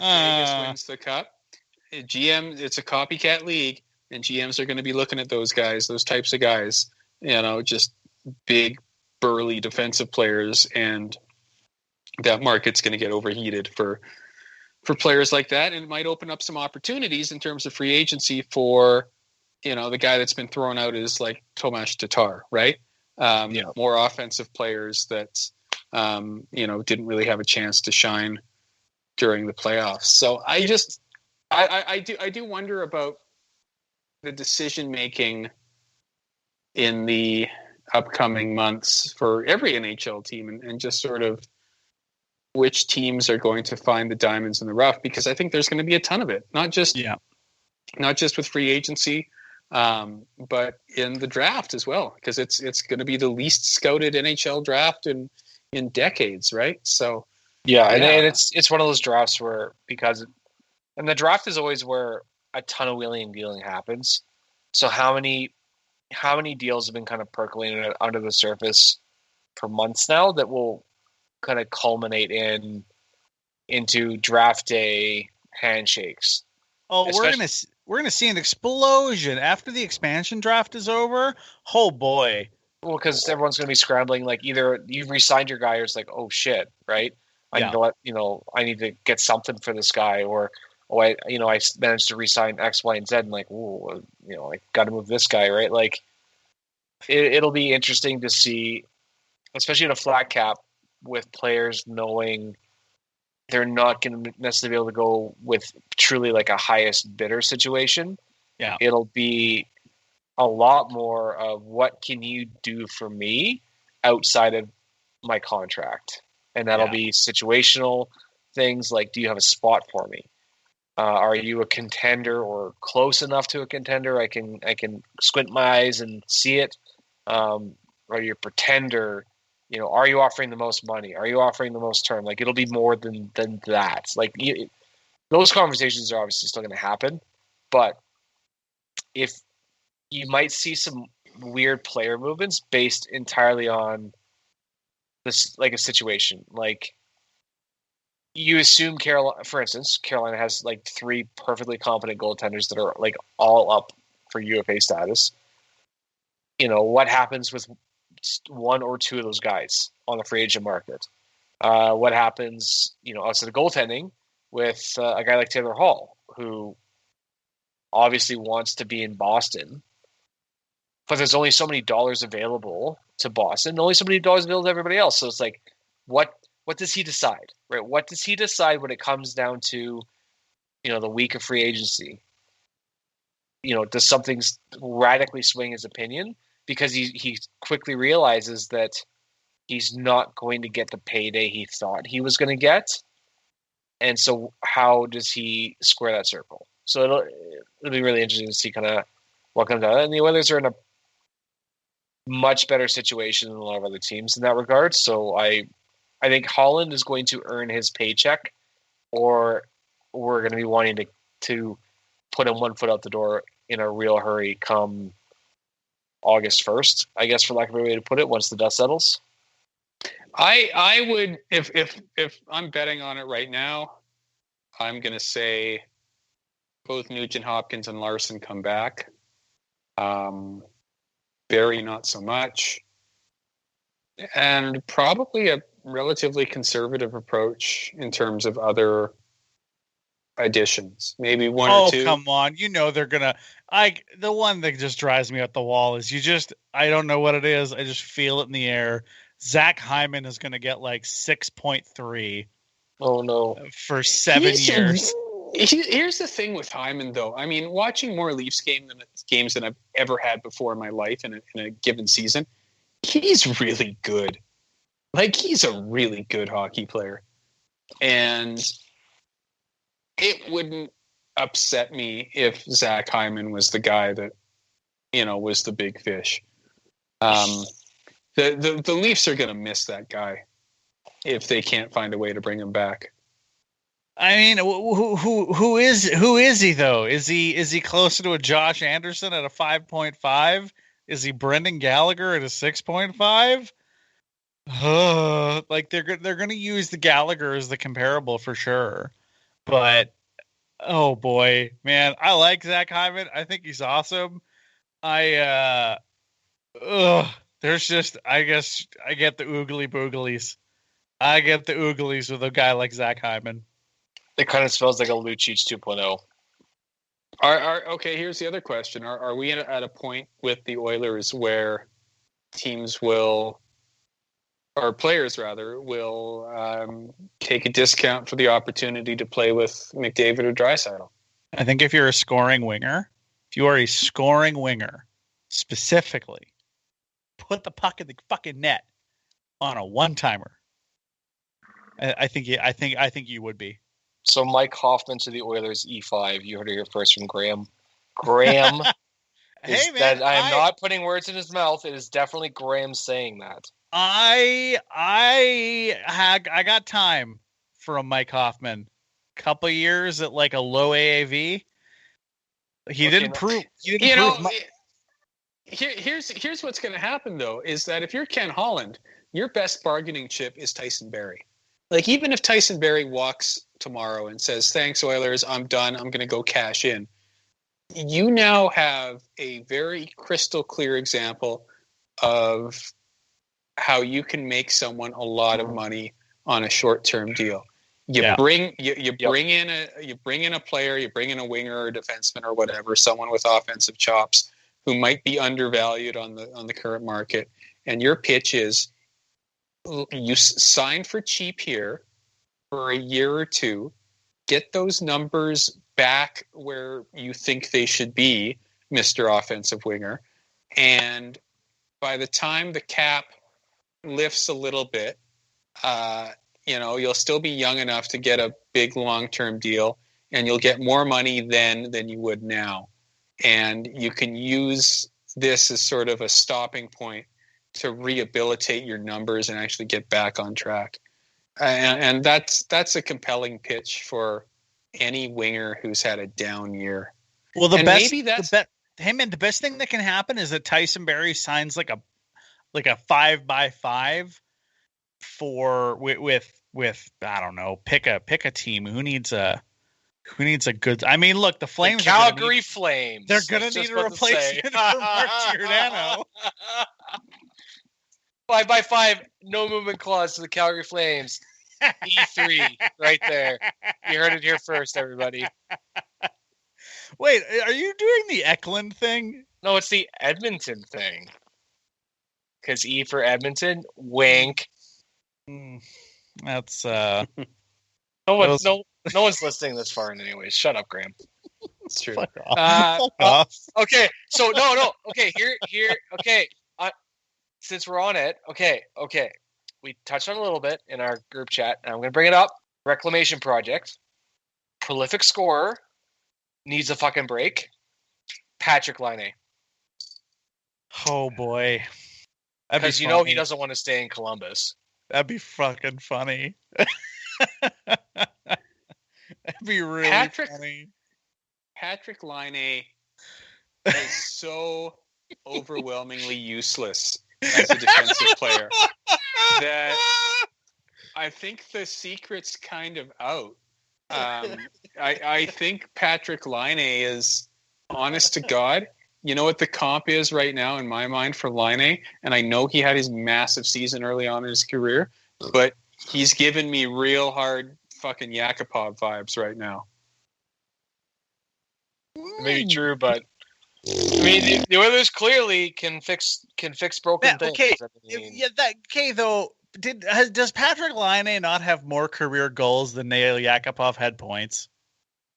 Vegas wins the cup, it's a copycat league, and GMs are going to be looking at those guys, those types of guys, just big, burly defensive players, and that market's going to get overheated for players like that, and it might open up some opportunities in terms of free agency for, the guy that's been thrown out is like Tomas Tatar, right? More offensive players that, didn't really have a chance to shine during the playoffs. So I do wonder about the decision making in the upcoming months for every NHL team, and just sort of which teams are going to find the diamonds in the rough, because I think there's going to be a ton of it, not just with free agency, but in the draft as well, because it's going to be the least scouted NHL draft in decades, right? So and it's one of those drafts where, and the draft is always where a ton of wheeling and dealing happens. So how many deals have been kind of percolating under the surface for months now that will kind of culminate into draft day handshakes? Oh, we're gonna see an explosion after the expansion draft is over. Oh boy! Well, because everyone's gonna be scrambling. Like, either you've re-signed your guy, or it's like, oh shit, right? I need to get something for this guy, or I managed to re-sign X, Y, and Z, and like, I got to move this guy, right? Like, it'll be interesting to see, especially in a flat cap, with players knowing they're not going to necessarily be able to go with truly like a highest bidder situation. Yeah. It'll be a lot more of what can you do for me outside of my contract. And that'll be situational things like, do you have a spot for me? Are you a contender or close enough to a contender? I can squint my eyes and see it. Are you a pretender? Are you offering the most money? Are you offering the most term? Like, it'll be more than that. Like, those conversations are obviously still going to happen, but if you might see some weird player movements based entirely on this, like a situation, like you assume Carolina, for instance, Carolina has like 3 perfectly competent goaltenders that are like all up for UFA status. What happens with 1 or 2 of those guys on the free agent market? What happens, outside of goaltending with a guy like Taylor Hall, who obviously wants to be in Boston but there's only so many dollars available to Boston, only so many dollars available to everybody else. So it's like, what does he decide, right? What does he decide when it comes down to, the week of free agency? Does something radically swing his opinion? Because he quickly realizes that he's not going to get the payday he thought he was going to get. And so how does he square that circle? So it'll be really interesting to see kind of what comes out. And the Oilers are in a much better situation than a lot of other teams in that regard. So I think Holland is going to earn his paycheck, or we're going to be wanting to put him one foot out the door in a real hurry come August 1st, I guess, for lack of a way to put it, once the dust settles. I would, if I'm betting on it right now, I'm going to say both Nugent Hopkins and Larson come back. Barry, not so much. And probably a relatively conservative approach in terms of other additions. Maybe one or two. Oh, come on. They're going to... the one that just drives me up the wall is I don't know what it is. I just feel it in the air. Zach Hyman is going to get like 6.3. Oh, no. For 7 years. Here's the thing with Hyman, though. I mean, watching more Leafs games than I've ever had before in my life in a given season, he's really good. Like, he's a really good hockey player. And it wouldn't upset me if Zach Hyman was the guy that, was the big fish. The Leafs are going to miss that guy if they can't find a way to bring him back. I mean, who is he though? Is he closer to a Josh Anderson at a 5.5? Is he Brendan Gallagher at a 6.5? Like they're going to use the Gallagher as the comparable for sure. But oh boy, man, I like Zach Hyman. I think he's awesome. There's just, I guess I get the oogly booglies. I get the ooglies with a guy like Zach Hyman. It kind of smells like a Lucic 2.0. Okay, here's the other question. Are we at a point with the Oilers where teams will, or players rather, will take a discount for the opportunity to play with McDavid or Draisaitl? I think if you're a scoring winger, specifically, put the puck in the fucking net on a one-timer. I think you would be. So Mike Hoffman to the Oilers E5. You heard it here first from Graham. Graham hey man, I am not putting words in his mouth. It is definitely Graham saying that. I got time for a Mike Hoffman. Couple years at like a low AAV. Here's what's going to happen though, is that if you're Ken Holland, your best bargaining chip is Tyson Barrie. Like, even if Tyson Barrie walks tomorrow and says, "Thanks, Oilers, I'm done. I'm going to go cash in," you now have a very crystal clear example of how you can make someone a lot of money on a short-term deal. You bring in a player, you bring in a winger or a defenseman or whatever, someone with offensive chops who might be undervalued on the current market, and your pitch is, you sign for cheap here for a year or two, get those numbers back where you think they should be, Mr. Offensive Winger, and by the time the cap lifts a little bit, you'll still be young enough to get a big long-term deal, and you'll get more money then than you would now. And you can use this as sort of a stopping point to rehabilitate your numbers and actually get back on track. And that's a compelling pitch for any winger who's had a down year. Well, the best thing that can happen is that Tyson Barrie signs like a 5x5 with I don't know, pick a team who needs a good. I mean, look, the Flames, the Calgary Flames. They're going to need a replacement for Mark Giordano. 5x5, no movement clause to the Calgary Flames. E3, right there. You heard it here first, everybody. Wait, are you doing the Eklund thing? No, it's the Edmonton thing. Because E for Edmonton, wink. That's No one's listening this far in anyways. Shut up, Graham. It's true. fuck off. Fuck off. Okay, so no. Okay, here. Okay, since we're on it, okay. We touched on it a little bit in our group chat, and I'm going to bring it up. Reclamation project, prolific scorer, needs a fucking break. Patrick Laine, Oh boy. because he doesn't want to stay in Columbus. That'd be fucking funny. That'd be really funny. Patrick Laine is so overwhelmingly useless as a defensive player that I think the secret's kind of out. I think Patrick Laine is, honest to God, you know what the comp is right now in my mind for Laine? And I know he had his massive season early on in his career, but he's given me real hard fucking Yakupov vibes right now. Maybe true, but I mean, the Oilers clearly can fix broken things. Okay, I mean, though. Does Patrick Laine not have more career goals than Nail Yakupov had points?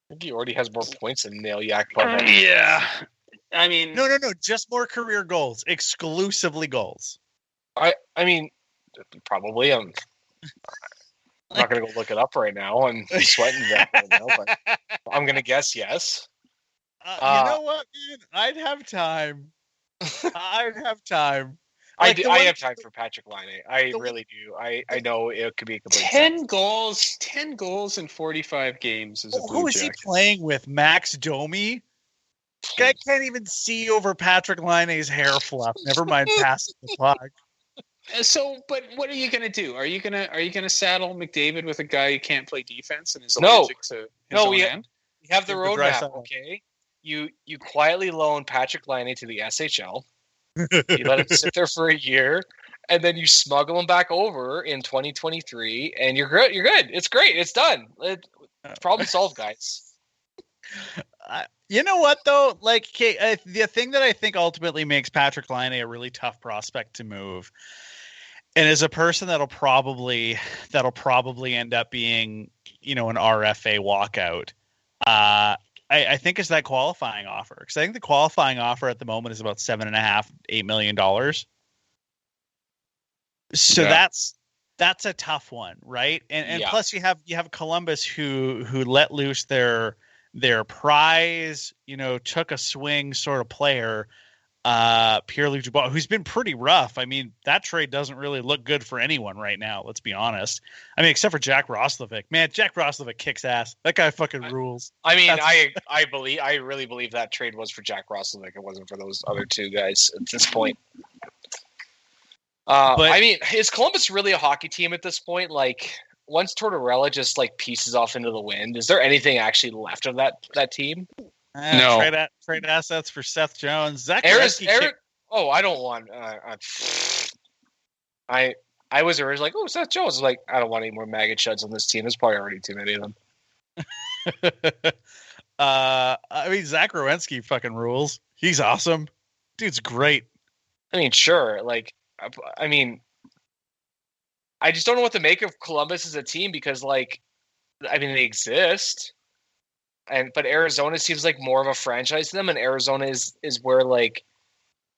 I think he already has more points than Nail Yakupov. Yeah. I mean... No. Just more career goals. Exclusively goals. I mean, probably. I'm not going to go look it up right now. I'm sweating that right now, but I'm going to guess yes. You know what, man? I'd have time. I have time for Patrick Laine. I really do. I know it could be a complete 10 goals in 45 games as a Blue Who is he playing with? Max Domi? Guy can't even see over Patrick Laine's hair fluff. Never mind passing the puck. So, but what are you going to do? Are you going to saddle McDavid with a guy who can't play defense and is allergic to his own end? We have the roadmap, okay? You quietly loan Patrick Laine to the SHL. You let him sit there for a year, and then you smuggle him back over in 2023, and you're good. You're good. It's great. It's done. Problem solved, guys. You know what though? Like, the thing that I think ultimately makes Patrick Laine a really tough prospect to move, and as a person that'll probably end up being, an RFA walkout. I think it's that qualifying offer, because I think the qualifying offer at the moment is about $7.5-8 million. So yeah. that's a tough one, right? And Yeah. Plus you have Columbus who let loose their prize, took a swing sort of player, Pierre-Luc Dubois, who's been pretty rough. I mean, that trade doesn't really look good for anyone right now. Let's be honest. I mean, except for Jack Roslovic. Man, Jack Roslovic kicks ass. That guy fucking rules. I mean, I really believe that trade was for Jack Roslovic. It wasn't for those other two guys at this point. I mean, is Columbus really a hockey team at this point? Like, once Tortorella just pieces off into the wind, is there anything actually left of that team? No. Trade assets for Seth Jones. I don't want. I was originally like, Seth Jones. I don't want any more maggot shuds on this team. There's probably already too many of them. I mean, Zach Werenski fucking rules. He's awesome. Dude's great. I mean, sure. I mean, I just don't know what to make of Columbus as a team because, they exist. But Arizona seems like more of a franchise to them, and Arizona is where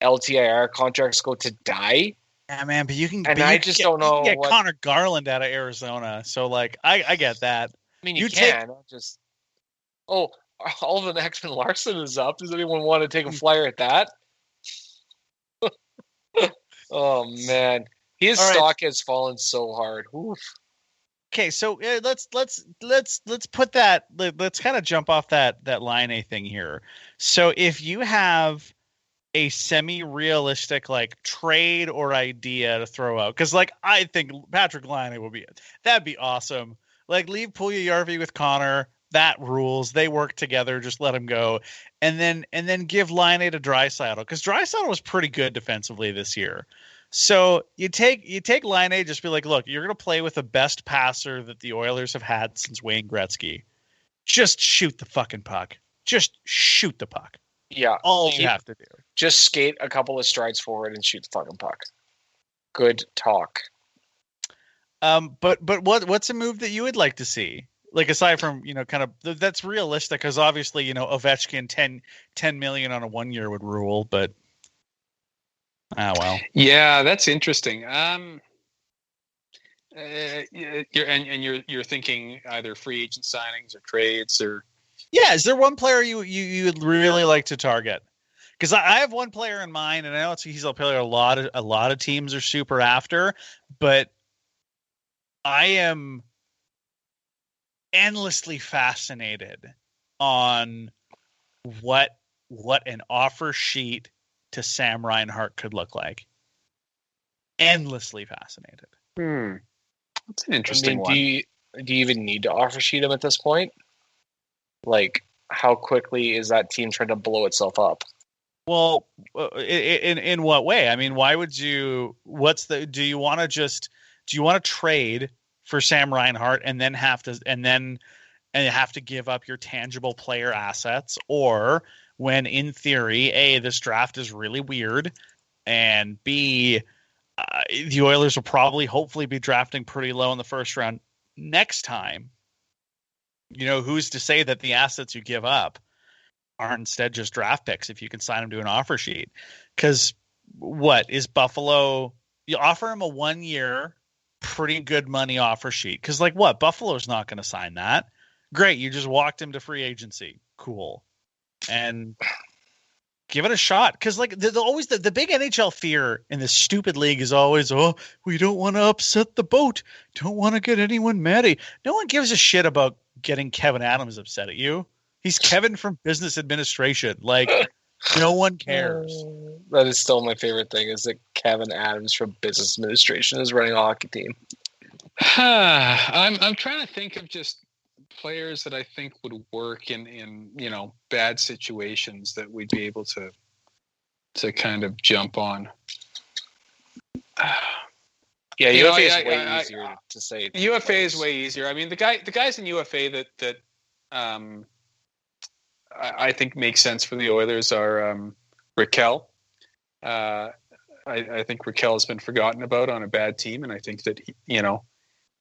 LTIR contracts go to die. Yeah, man, but you can. And I just don't know. You can get Connor Garland out of Arizona, so I get that. I mean, you can just. Oh, Alvin Ekman Larson is up. Does anyone want to take a flyer at that? Oh man, his stock has fallen so hard. Oof. Okay, so let's put that. Let's kind of jump off that Laine thing here. So if you have a semi-realistic trade or idea to throw out, because I think Patrick Laine that'd be awesome. Leave Puljujarvi with Connor. That rules. They work together. Just let him go, and then give Laine to Draisaitl, because Draisaitl was pretty good defensively this year. So you take Laine, just be like, look, you're going to play with the best passer that the Oilers have had since Wayne Gretzky. Just shoot the fucking puck. Just shoot the puck. Yeah. All you have to do. Just skate a couple of strides forward and shoot the fucking puck. Good talk. But what's a move that you would like to see? Like, aside from, kind of that's realistic, because obviously, Ovechkin 10 million on a 1 year would rule, but well. Yeah, that's interesting. You're thinking either free agent signings or trades or. Yeah, is there one player you would really like to target? Because I have one player in mind, and I know he's a player a lot of teams are super after, but I am endlessly fascinated on what an offer sheet to Sam Reinhart could look like. Endlessly fascinated. That's an interesting one. Do you even need to offer sheet him at this point? Like, how quickly is that team trying to blow itself up? Well, in what way? I mean, why would you? Do you want to trade for Sam Reinhart and then have to give up your tangible player assets, or when in theory, A, this draft is really weird, and B, the Oilers will probably hopefully be drafting pretty low in the first round next time. Who's to say that the assets you give up aren't instead just draft picks if you can sign them to an offer sheet? Because what is Buffalo? You offer him a 1 year, pretty good money offer sheet. Because Buffalo's not going to sign that. Great, you just walked him to free agency. Cool, and give it a shot. Because the big NHL fear in this stupid league is always, we don't want to upset the boat. Don't want to get anyone mad. No one gives a shit about getting Kevin Adams upset at you. He's Kevin from business administration. No one cares. That is still my favorite thing, is that Kevin Adams from business administration is running a hockey team. I'm trying to think of just players that I think would work in bad situations that we'd be able to kind of jump on. Yeah, UFA is way easier to say. UFA is way easier. I mean, the guys in UFA that I think make sense for the Oilers are Raquel. I think Raquel has been forgotten about on a bad team, and I think that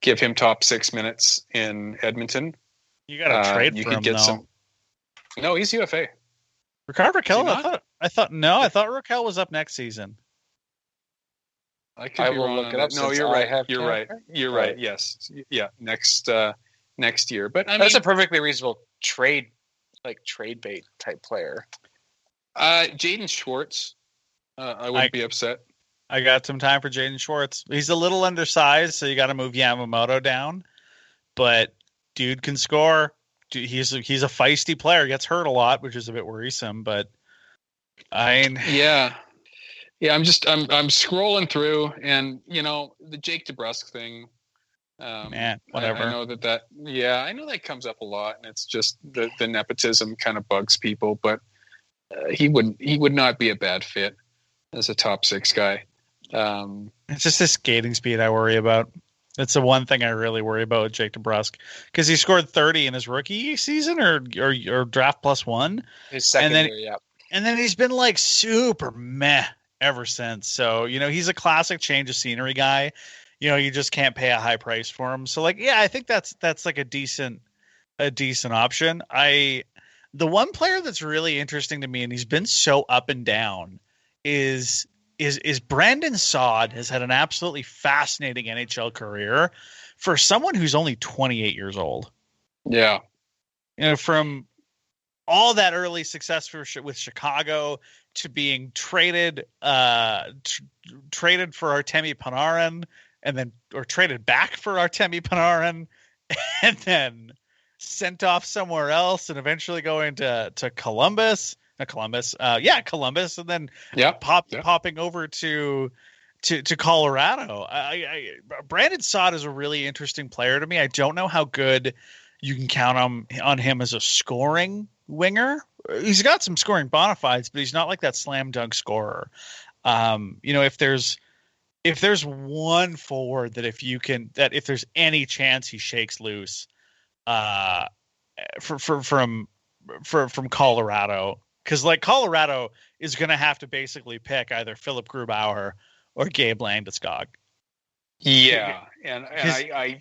give him top 6 minutes in Edmonton. You got to trade for him, though. No, he's UFA. Rickard Raquel. I thought Raquel was up next season. I could be wrong. Look it up. No, you're right. You're right. Yes. Yeah. Next year. But that's a perfectly reasonable trade bait type player. Jaden Schwartz. I wouldn't be upset. I got some time for Jaden Schwartz. He's a little undersized, so you got to move Yamamoto down. But dude can score. He's a feisty player. Gets hurt a lot, which is a bit worrisome. But yeah. I'm scrolling through, and the Jake DeBrusk thing. Whatever. I know that. Yeah, I know that comes up a lot, and it's just the nepotism kind of bugs people. But he would not be a bad fit as a top 6 guy. It's just his skating speed I worry about. That's the one thing I really worry about with Jake DeBrusk, because he scored 30 in his rookie season or draft +1. His second year, yeah. And then he's been super meh ever since. So, he's a classic change of scenery guy. You just can't pay a high price for him. So I think that's like a decent option. The one player that's really interesting to me, and he's been so up and down, is Brandon Saad. Has had an absolutely fascinating NHL career for someone who's only 28 years old. Yeah. From all that early success with Chicago to being traded for Artemi Panarin, or traded back for Artemi Panarin, and then sent off somewhere else, and eventually going to Columbus. Columbus, and then popping over to Colorado. Brandon Saad is a really interesting player to me. I don't know how good you can count on him as a scoring winger. He's got some scoring bona fides, but he's not like that slam dunk scorer. If there's one forward that if there's any chance he shakes loose, from Colorado, because Colorado is going to have to basically pick either Philip Grubauer or Gabe Landeskog. Yeah, and I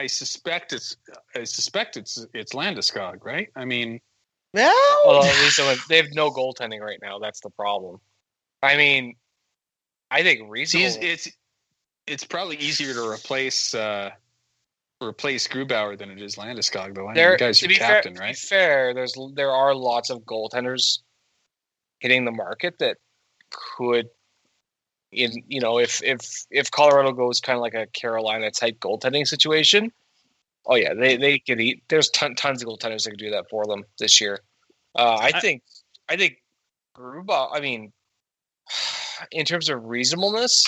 suspect it's Landeskog, right? I mean, well, at least they have no goaltending right now. That's the problem. I mean, I think reasonable. It's probably easier to replace Grubauer than it is Landeskog, though. I mean, you guys are captain, right? To be fair, there are lots of goaltenders hitting the market that could, if Colorado goes kind of like a Carolina type goaltending situation, oh yeah, they could eat. There's tons of goaltenders that could do that for them this year. I think Grubauer. I mean, in terms of reasonableness,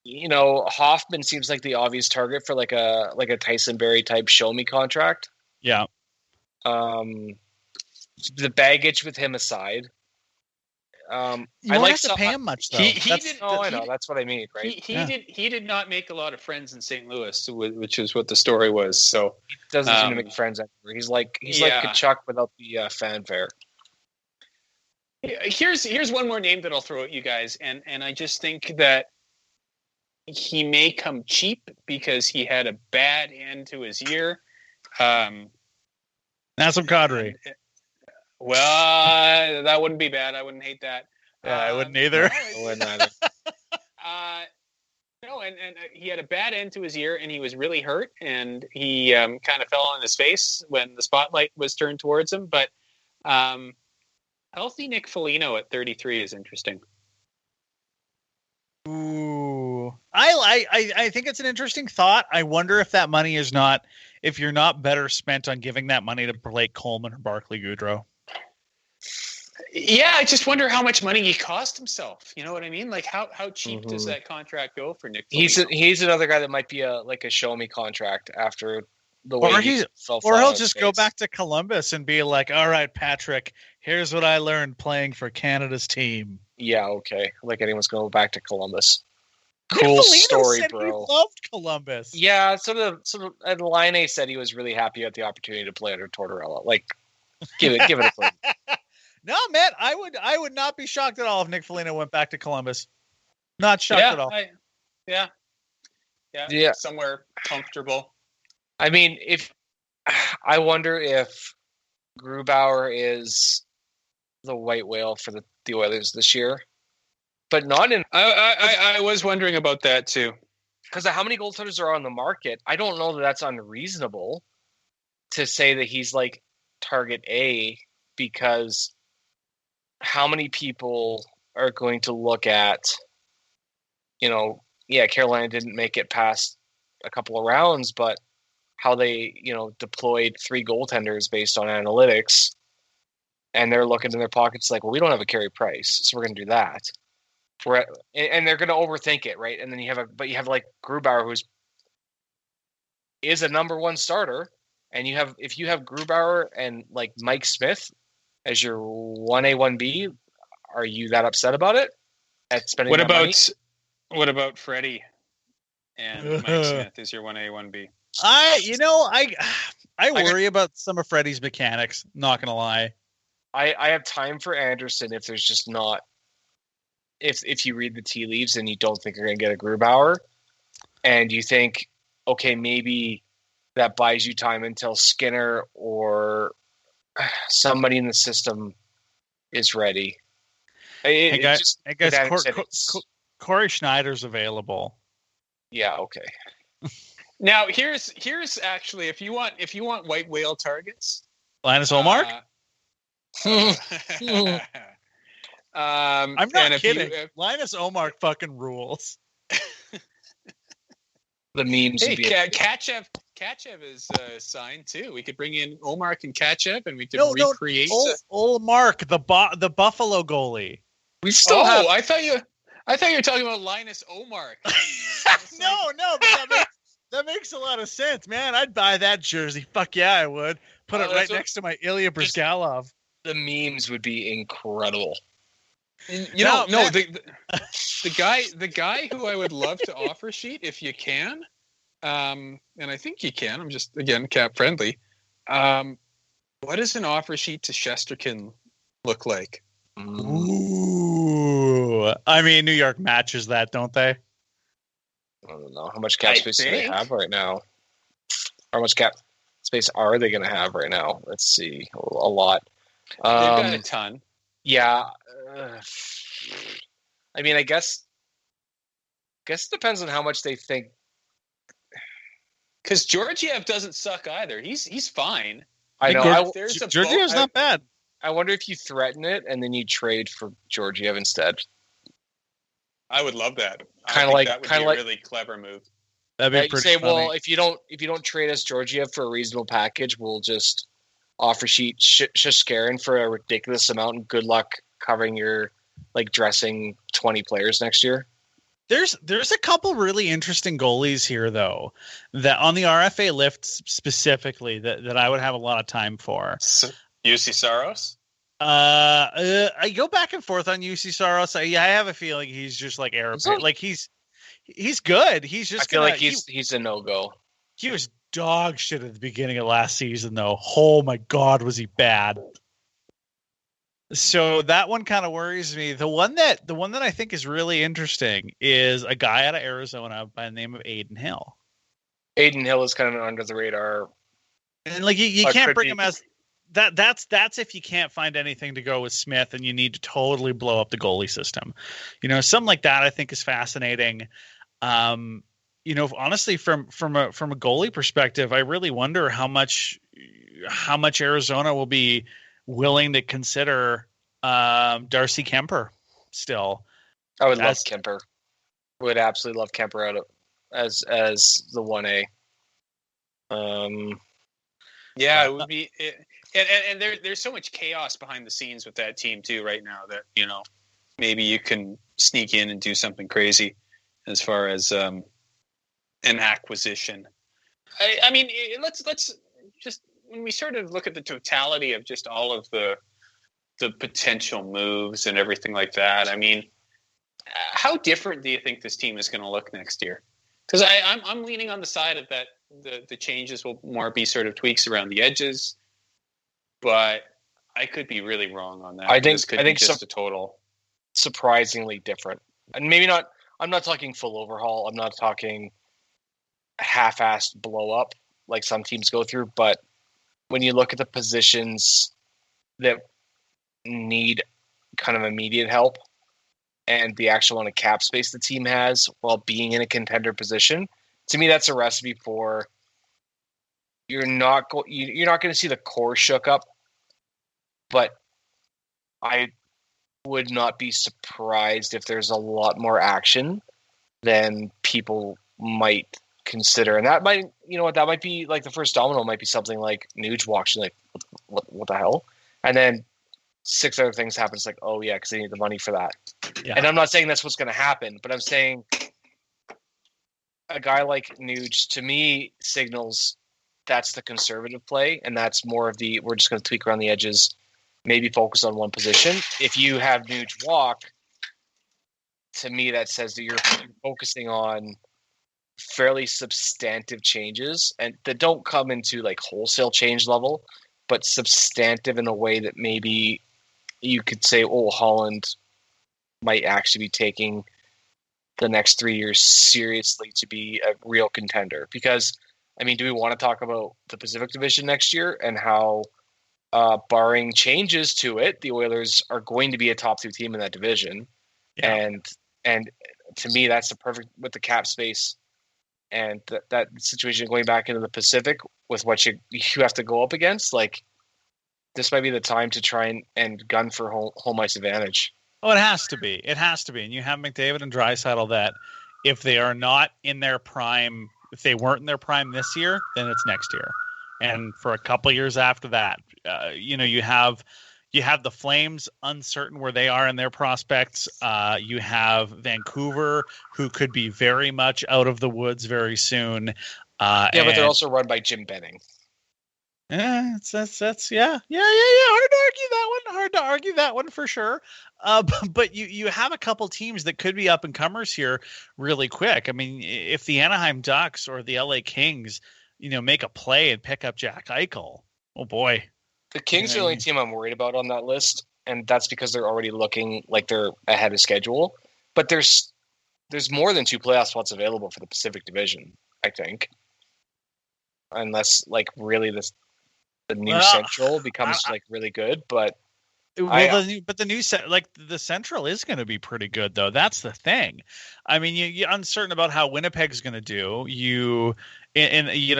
Hoffman seems like the obvious target for like a Tyson Barrie type show me contract. Yeah. The baggage with him aside. You won't have to pay him much though. I know that's what I mean, right? He did not make a lot of friends in St. Louis, which is what the story was. So he doesn't seem to make friends anymore. He's like Kachuk without the fanfare. Here's one more name that I'll throw at you guys, and I just think that he may come cheap because he had a bad end to his year. Nazem Kadri. Well, that wouldn't be bad. I wouldn't hate that. Yeah, I wouldn't either. I wouldn't either. And he had a bad end to his year, and he was really hurt, and he kind of fell on his face when the spotlight was turned towards him. But healthy Nick Foligno at 33 is interesting. Ooh, I think it's an interesting thought. I wonder if that money is not, if you're not better spent on giving that money to Blake Coleman or Barclay Goodrow. Yeah, I just wonder how much money he cost himself. You know what I mean? Like how cheap does that contract go for Nick Foligno? He's another guy that might be a show me contract after the way he'll just go back to Columbus and be like, all right, Patrick, here's what I learned playing for Canada's team. Yeah, okay. Like anyone's going to go back to Columbus. Cool story, bro. He loved Columbus. Yeah, and Laine said he was really happy at the opportunity to play under Tortorella. Like, give it a break. No, man, I would not be shocked at all if Nick Foligno went back to Columbus. Not shocked at all. Yeah, somewhere comfortable. I mean, I wonder if Grubauer is the white whale for the Oilers this year, but not in. I was wondering about that too, because of how many goaltenders are on the market. I don't know that that's unreasonable to say that he's like target A, because how many people are going to look at, Carolina didn't make it past a couple of rounds, but how they, deployed 3 goaltenders based on analytics, and they're looking in their pockets like, well, we don't have a Carey Price, so we're going to do that. And they're going to overthink it, right? And then you have like Grubauer, is a number 1 starter, and if you have Grubauer and like Mike Smith as your 1A, 1B, are you that upset about it? At spending what about Freddie and Mike Smith is your 1A, 1B? I worry about some of Freddie's mechanics, not gonna lie. I have time for Anderson if there's just not, if you read the tea leaves and you don't think you're going to get a Grubauer, and you think, okay, maybe that buys you time until Skinner or somebody in the system is ready. I guess Corey Schneider's available. Yeah, okay. Now here's actually, if you want white whale targets, Linus Ullmark. I'm not kidding. Linus Ullmark fucking rules. The memes. Hey, Kachev is signed too. We could bring in Ullmark and Kachev, and we could recreate Ullmark, the Buffalo goalie. We still have. I thought you were talking about Linus Ullmark. No, but that makes a lot of sense, man. I'd buy that jersey. Fuck yeah, I would. Put it right next to my Ilya Brizgalov. The memes would be incredible. The guy who I would love to offer sheet, if you can, and I think you can. I'm just, again, cap friendly. What does an offer sheet to Shesterkin look like? Ooh. I mean, New York matches that, don't they? I don't know. How much cap space do they have right now? How much cap space are they going to have right now? Let's see. A lot. They've got a ton. Yeah. I mean, I guess it depends on how much they think. Because Georgiev doesn't suck either. He's fine. I know. Georgiev's not bad. I wonder if you threaten it and then you trade for Georgiev instead. I would love that. That would be a really clever move. That'd be pretty funny. Well, if you don't trade us Georgiev for a reasonable package, we'll just offer sheet Shishkarin for a ridiculous amount, and good luck covering your dressing 20 players next year. There's a couple really interesting goalies here, though, that on the RFA lift specifically that I would have a lot of time for. UC Saros? I go back and forth on UC Saros. I have a feeling he's just like airplane. Like he's good. He's just. I feel like he's a no-go. He was dog shit at the beginning of last season, though. Oh my God, was he bad? So that one kind of worries me. The one that I think is really interesting is a guy out of Arizona by the name of Aiden Hill. Aiden Hill is kind of under the radar, and you can't bring him as that. That's if you can't find anything to go with Smith, and you need to totally blow up the goalie system. Something like that I think is fascinating. Honestly, from a goalie perspective, I really wonder how much Arizona will be willing to consider Darcy Kemper still. I would love Kemper. Would absolutely love Kemper out of as the 1A. Yeah, it would be. And there's so much chaos behind the scenes with that team too right now that maybe you can sneak in and do something crazy as far as an acquisition. I mean, let's just. When we sort of look at the totality of just all of the potential moves and everything like that, I mean, how different do you think this team is going to look next year? Because I'm leaning on the side of that the changes will more be sort of tweaks around the edges, but I could be really wrong on that. I think just a total surprisingly different, and maybe not. I'm not talking full overhaul. I'm not talking half-assed blow up like some teams go through, but when you look at the positions that need kind of immediate help and the actual amount of cap space the team has while being in a contender position, to me, that's a recipe for you're not going to see the core shook up, but I would not be surprised if there's a lot more action than people might consider. And that might, that might be like the first domino might be something like Nuge walks, like, what the hell? And then 6 other things happen. It's like, oh yeah, because they need the money for that. Yeah. And I'm not saying that's what's going to happen, but I'm saying a guy like Nuge, to me, signals that's the conservative play, and that's more of we're just going to tweak around the edges, maybe focus on one position. If you have Nuge walk, to me, that says that you're focusing on fairly substantive changes, and that don't come into like wholesale change level, but substantive in a way that maybe you could say, oh, Holland might actually be taking the next 3 years seriously to be a real contender. Because, I mean, do we want to talk about the Pacific Division next year and how, barring changes to it, the Oilers are going to be a top 2 team in that division? Yeah. And to me, that's the perfect with the cap space. And that situation going back into the Pacific with what you have to go up against, like, this might be the time to try and gun for home ice advantage. Oh, it has to be. It has to be. And you have McDavid and Draisaitl that if they are not in their prime, if they weren't in their prime this year, then it's next year. And for a couple years after that, you have the Flames uncertain where they are in their prospects. You have Vancouver, who could be very much out of the woods very soon. But they're also run by Jim Benning. Yeah, that's yeah. Hard to argue that one for sure. But you have a couple teams that could be up and comers here really quick. I mean, if the Anaheim Ducks or the LA Kings, make a play and pick up Jack Eichel, oh boy. The Kings are the only team I'm worried about on that list. and that's because they're already looking like they're ahead of schedule. But there's more than 2 playoff spots available for the Pacific Division, I think, unless like really the new Central becomes like really good. But the new the Central is going to be pretty good though. That's the thing. I mean, you're uncertain about how Winnipeg's going to do.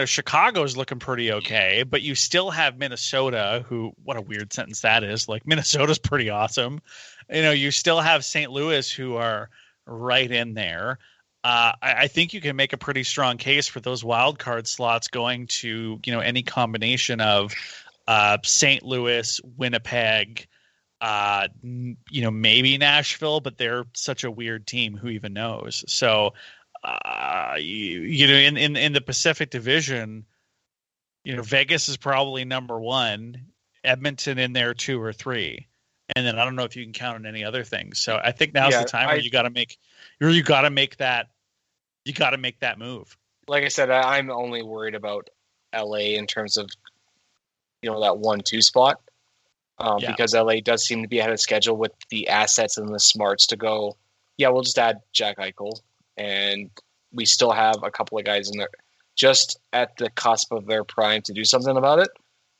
Chicago's looking pretty okay, but you still have Minnesota, who, what a weird sentence that is. Like, Minnesota's pretty awesome. You still have St. Louis, who are right in there. I think you can make a pretty strong case for those wild card slots going to, any combination of St. Louis, Winnipeg, maybe Nashville, but they're such a weird team. Who even knows? So, in the Pacific Division, Vegas is probably number 1, Edmonton in there 2 or 3, and then I don't know if you can count on any other things. So I think now's the time where you got to make that move. Like I said, I'm only worried about LA in terms of that 1-2 spot. Because LA does seem to be ahead of schedule with the assets and the smarts to go, we'll just add Jack Eichel, and we still have a couple of guys in there just at the cusp of their prime to do something about it.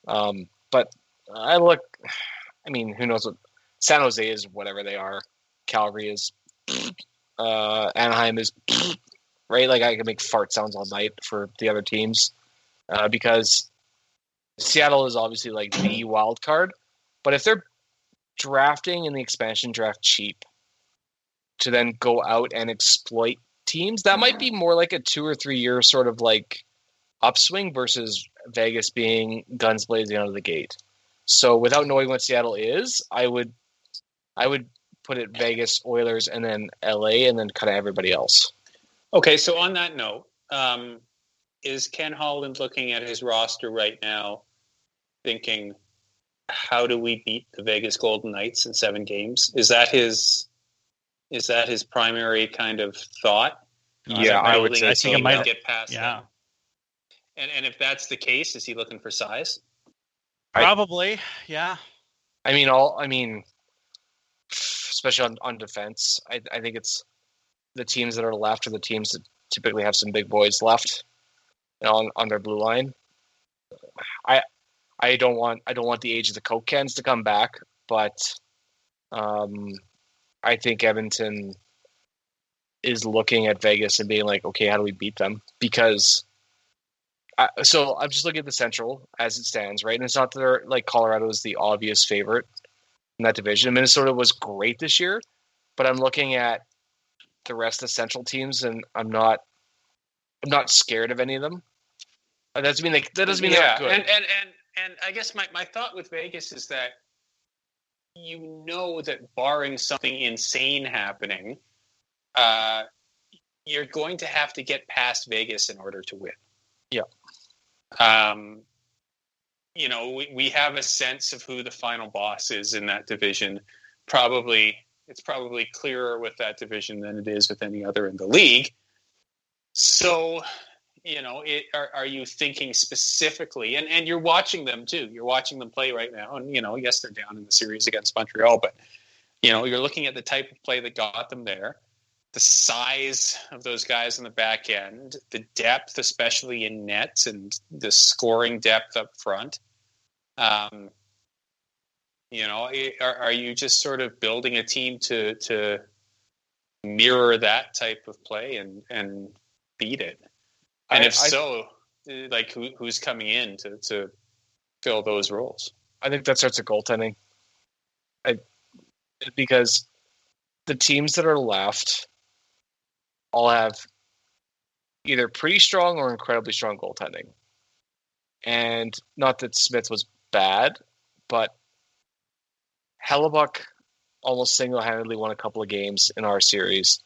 But who knows what San Jose is, whatever they are. Calgary is, Anaheim is, right? Like, I can make fart sounds all night for the other teams because Seattle is obviously like the wild card. But if they're drafting in the expansion draft cheap to then go out and exploit teams, that might be more like a 2 or 3 year sort of like upswing versus Vegas being guns blazing out of the gate. So without knowing what Seattle is, I would put it Vegas, Oilers, and then LA, and then kind of everybody else. Okay, so on that note, is Ken Holland looking at his roster right now thinking, how do we beat the Vegas Golden Knights in 7 games? Is that his primary kind of thought? Yeah, I would say I think it might get past that. And if that's the case, is he looking for size? Probably, yeah. Especially on defense, I think it's the teams that are left are the teams that typically have some big boys left on their blue line. I don't want the age of the Coke cans to come back, but I think Edmonton is looking at Vegas and being like, okay, how do we beat them? Because so I'm just looking at the Central as it stands, right? And it's not that they're like Colorado is the obvious favorite in that division. Minnesota was great this year, but I'm looking at the rest of the Central teams, and I'm not scared of any of them. That doesn't mean they're good. And I guess my thought with Vegas is that that barring something insane happening, you're going to have to get past Vegas in order to win. Yeah. We have a sense of who the final boss is in that division. It's probably clearer with that division than it is with any other in the league. So, are you thinking specifically, and you're watching them too. You're watching them play right now, and yes, they're down in the series against Montreal, but you're looking at the type of play that got them there, the size of those guys in the back end, the depth, especially in nets, and the scoring depth up front. Are you just sort of building a team to mirror that type of play and beat it? And if so, who's coming in to fill those roles? I think that starts at goaltending. Because the teams that are left all have either pretty strong or incredibly strong goaltending. And not that Smith was bad, but Hellebuck almost single-handedly won a couple of games in our series.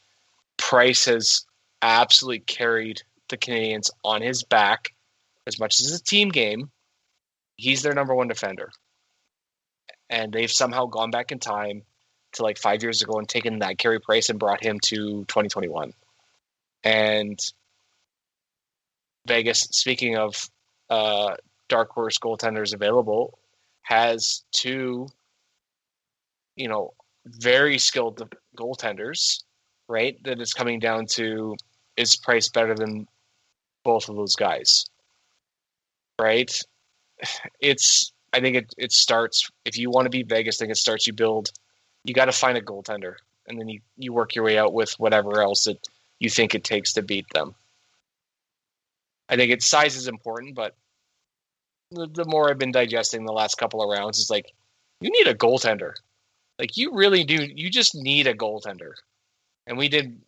Price has absolutely carried the Canadians on his back as much as it's a team game. He's their number 1 defender. And they've somehow gone back in time to like 5 years ago and taken that Carey Price and brought him to 2021. And Vegas, speaking of dark horse goaltenders available, has 2 very skilled goaltenders, right? That it's coming down to, is Price better than both of those guys, right? I think it starts, if you want to beat Vegas, I think it starts, you got to find a goaltender, and then you work your way out with whatever else that you think it takes to beat them. I think size is important, but the more I've been digesting the last couple of rounds, it's like, you need a goaltender. Like, you really do. You just need a goaltender. And we did,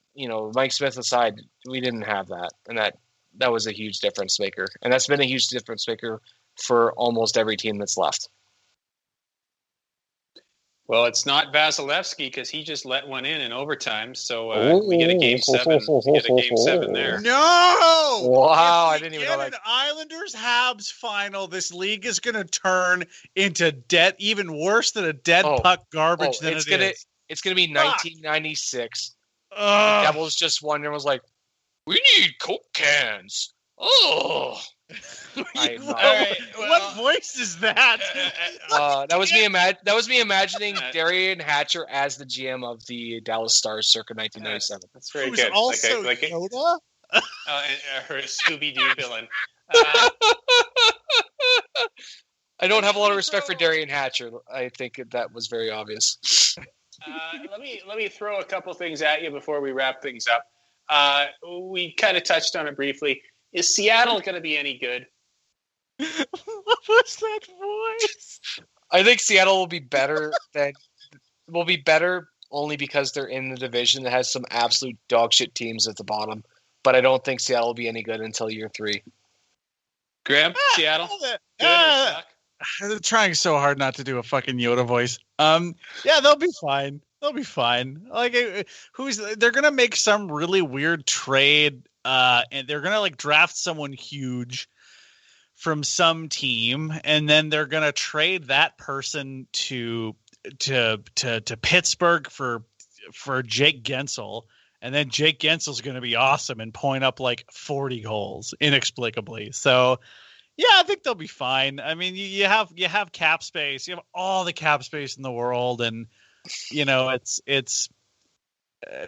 Mike Smith aside, we didn't have that. And that was a huge difference maker. And that's been a huge difference maker for almost every team that's left. Well, it's not Vasilevsky because he just let one in overtime. So we get a game 7. We get a game 7 there. No! Wow, I didn't even know that. An Islanders Habs final, this league is going to turn into even worse than a dead puck garbage than it is. It's going to be 1996. The Devils just won and was like, we need Coke cans. Oh. What voice is that? That was me imagining Darian Hatcher as the GM of the Dallas Stars circa 1997. That's very good. Also like Yoda? Her Scooby-Doo villain. I don't have a lot of respect for Darian Hatcher. I think that was very obvious. Let me throw a couple things at you before we wrap things up. We kind of touched on it briefly. Is Seattle going to be any good? What was that voice? I think Seattle will be better only because they're in the division that has some absolute dog shit teams at the bottom. But I don't think Seattle will be any good until year 3. Graham, Seattle? Good or suck? I'm trying so hard not to do a fucking Yoda voice. Yeah, they'll be fine. They'll be fine. Like, they're gonna make some really weird trade, and they're gonna draft someone huge from some team, and then they're gonna trade that person to Pittsburgh for Jake Gensel, and then Jake Gensel's gonna be awesome and point up 40 goals inexplicably. So. Yeah, I think they'll be fine. I mean, you have cap space. You have all the cap space in the world, and it's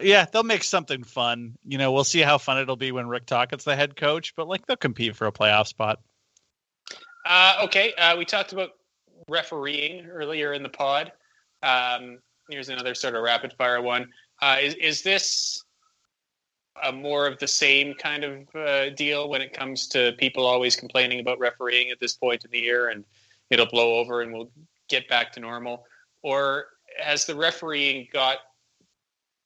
they'll make something fun. We'll see how fun it'll be when Rick Tockett's the head coach, but they'll compete for a playoff spot. Okay, we talked about refereeing earlier in the pod. Here's another sort of rapid fire one. Is this more of the same kind of deal when it comes to people always complaining about refereeing at this point in the year, and it'll blow over and we'll get back to normal? Or has the refereeing got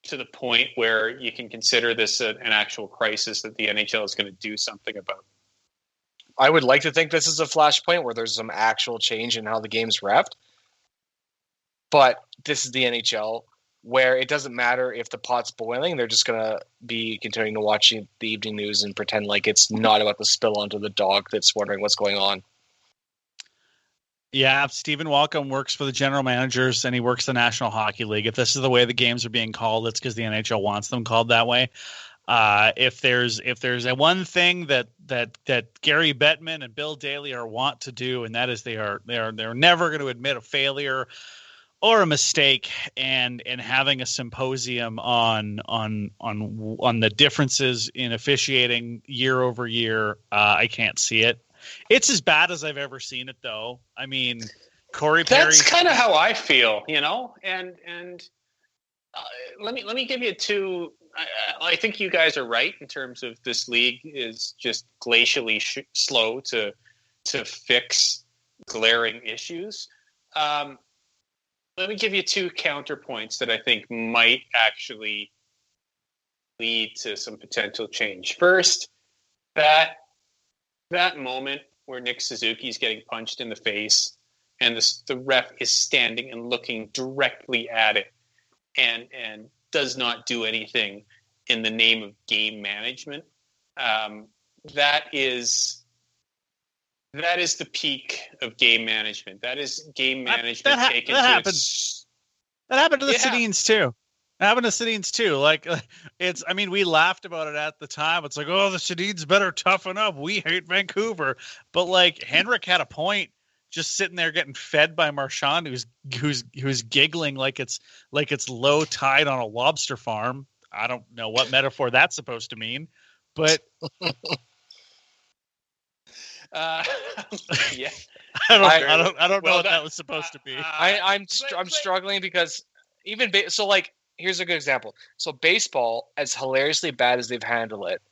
to the point where you can consider this an actual crisis that the NHL is going to do something about? I would like to think this is a flashpoint where there's some actual change in how the game's reffed. But this is the NHL, where it doesn't matter if the pot's boiling. They're just going to be continuing to watch the evening news and pretend like it's not about to spill onto the dog that's wondering what's going on. Yeah, Stephen Walcom works for the general managers, and he works the National Hockey League. If this is the way the games are being called, it's because the NHL wants them called that way. If there's a one thing that Gary Bettman and Bill Daly want to do, and that is they're never going to admit a failure or a mistake, and having a symposium on the differences in officiating year over year. I can't see it. It's as bad as I've ever seen it, though. I mean, Corey Perry. That's kind of how I feel, And let me give you two. I think you guys are right in terms of this league is just glacially slow to fix glaring issues. Let me give you two counterpoints that I think might actually lead to some potential change. First, that moment where Nick Suzuki's getting punched in the face and the ref is standing and looking directly at it and does not do anything in the name of game management, that is the peak of game management. That is game management taken to its... That happened to the Sedins too. It happened to Sedins too. We laughed about it at the time. It's like, oh, the Sedins better toughen up. We hate Vancouver. But Henrik had a point just sitting there getting fed by Marchand, who's giggling like it's low tide on a lobster farm. I don't know what metaphor that's supposed to mean, but Yeah. I don't know what that was supposed to be. I'm struggling because even here's a good example. So baseball, as hilariously bad as they've handled it,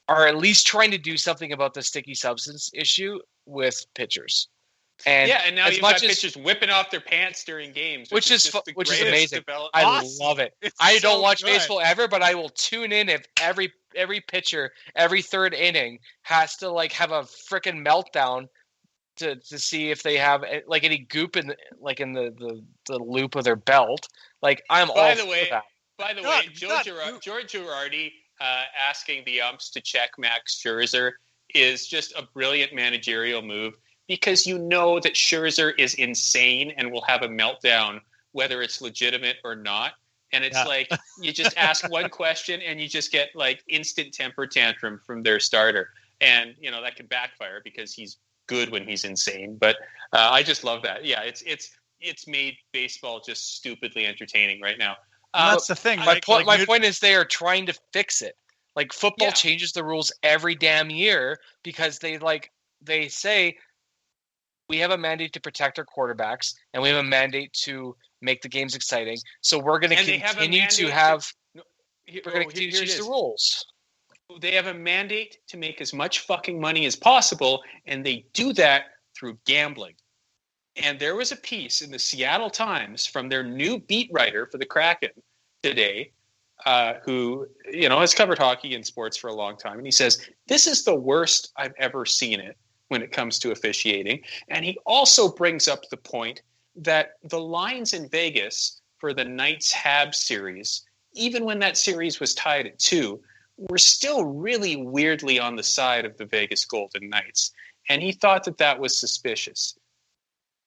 are at least trying to do something about the sticky substance issue with pitchers. And and now you've got pitchers whipping off their pants during games, which is amazing. I love it. I don't watch baseball ever, but I will tune in if every pitcher, every third inning has to have a freaking meltdown to see if they have any goop in the loop of their belt. I'm all for that. By the way, George Girardi asking the umps to check Max Scherzer is just a brilliant managerial move, because you know that Scherzer is insane and will have a meltdown whether it's legitimate or not. And it's you just ask one question and you just get instant temper tantrum from their starter. And, that can backfire because he's good when he's insane. But I just love that. Yeah, it's made baseball just stupidly entertaining right now. That's the thing. My point is they are trying to fix it. Football changes the rules every damn year because they say we have a mandate to protect our quarterbacks and we have a mandate to make the games exciting. So we're going to continue to change the rules. They have a mandate to make as much fucking money as possible, and they do that through gambling. And there was a piece in the Seattle Times from their new beat writer for the Kraken today, who has covered hockey and sports for a long time, and he says this is the worst I've ever seen it when it comes to officiating. And he also brings up the point that the lines in Vegas for the Knights-Habs series, even when that series was tied at 2, were still really weirdly on the side of the Vegas Golden Knights. And he thought that was suspicious.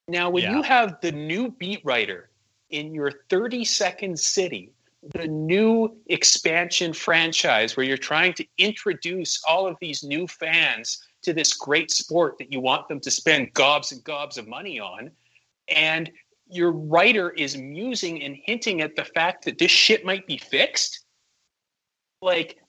Now, when you have the new beat writer in your 32nd city, the new expansion franchise where you're trying to introduce all of these new fans to this great sport that you want them to spend gobs and gobs of money on, and your writer is musing and hinting at the fact that this shit might be fixed,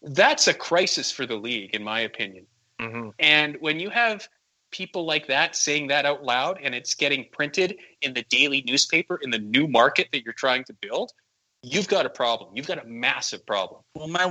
that's a crisis for the league, in my opinion. Mm-hmm. And when you have people like that saying that out loud and it's getting printed in the daily newspaper in the new market that you're trying to build, you've got a problem. You've got a massive problem. Well, my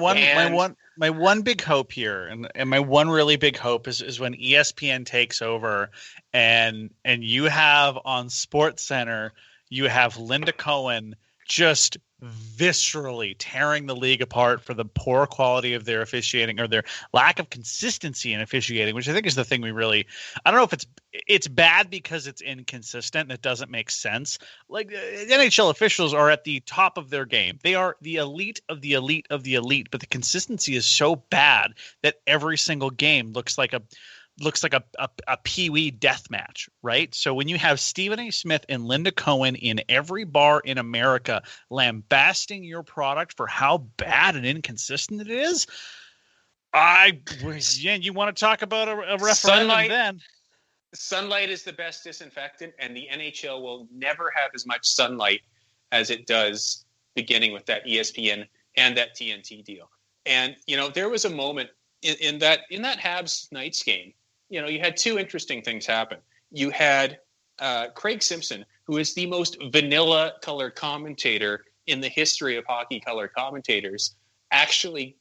one big hope here, and my one really big hope is when ESPN takes over, and you have on SportsCenter, you have Linda Cohen just viscerally tearing the league apart for the poor quality of their officiating or their lack of consistency in officiating, which I think is the thing I don't know if it's bad because it's inconsistent and it doesn't make sense. The NHL officials are at the top of their game. They are the elite of the elite of the elite, but the consistency is so bad that every single game looks like a Pee-wee death match, right? So when you have Stephen A. Smith and Linda Cohen in every bar in America lambasting your product for how bad and inconsistent it is, you want to talk about a referendum then. Sunlight is the best disinfectant, and the NHL will never have as much sunlight as it does beginning with that ESPN and that TNT deal. And, there was a moment in that Habs Knights game. You had two interesting things happen. You had Craig Simpson, who is the most vanilla color commentator in the history of hockey color commentators, actually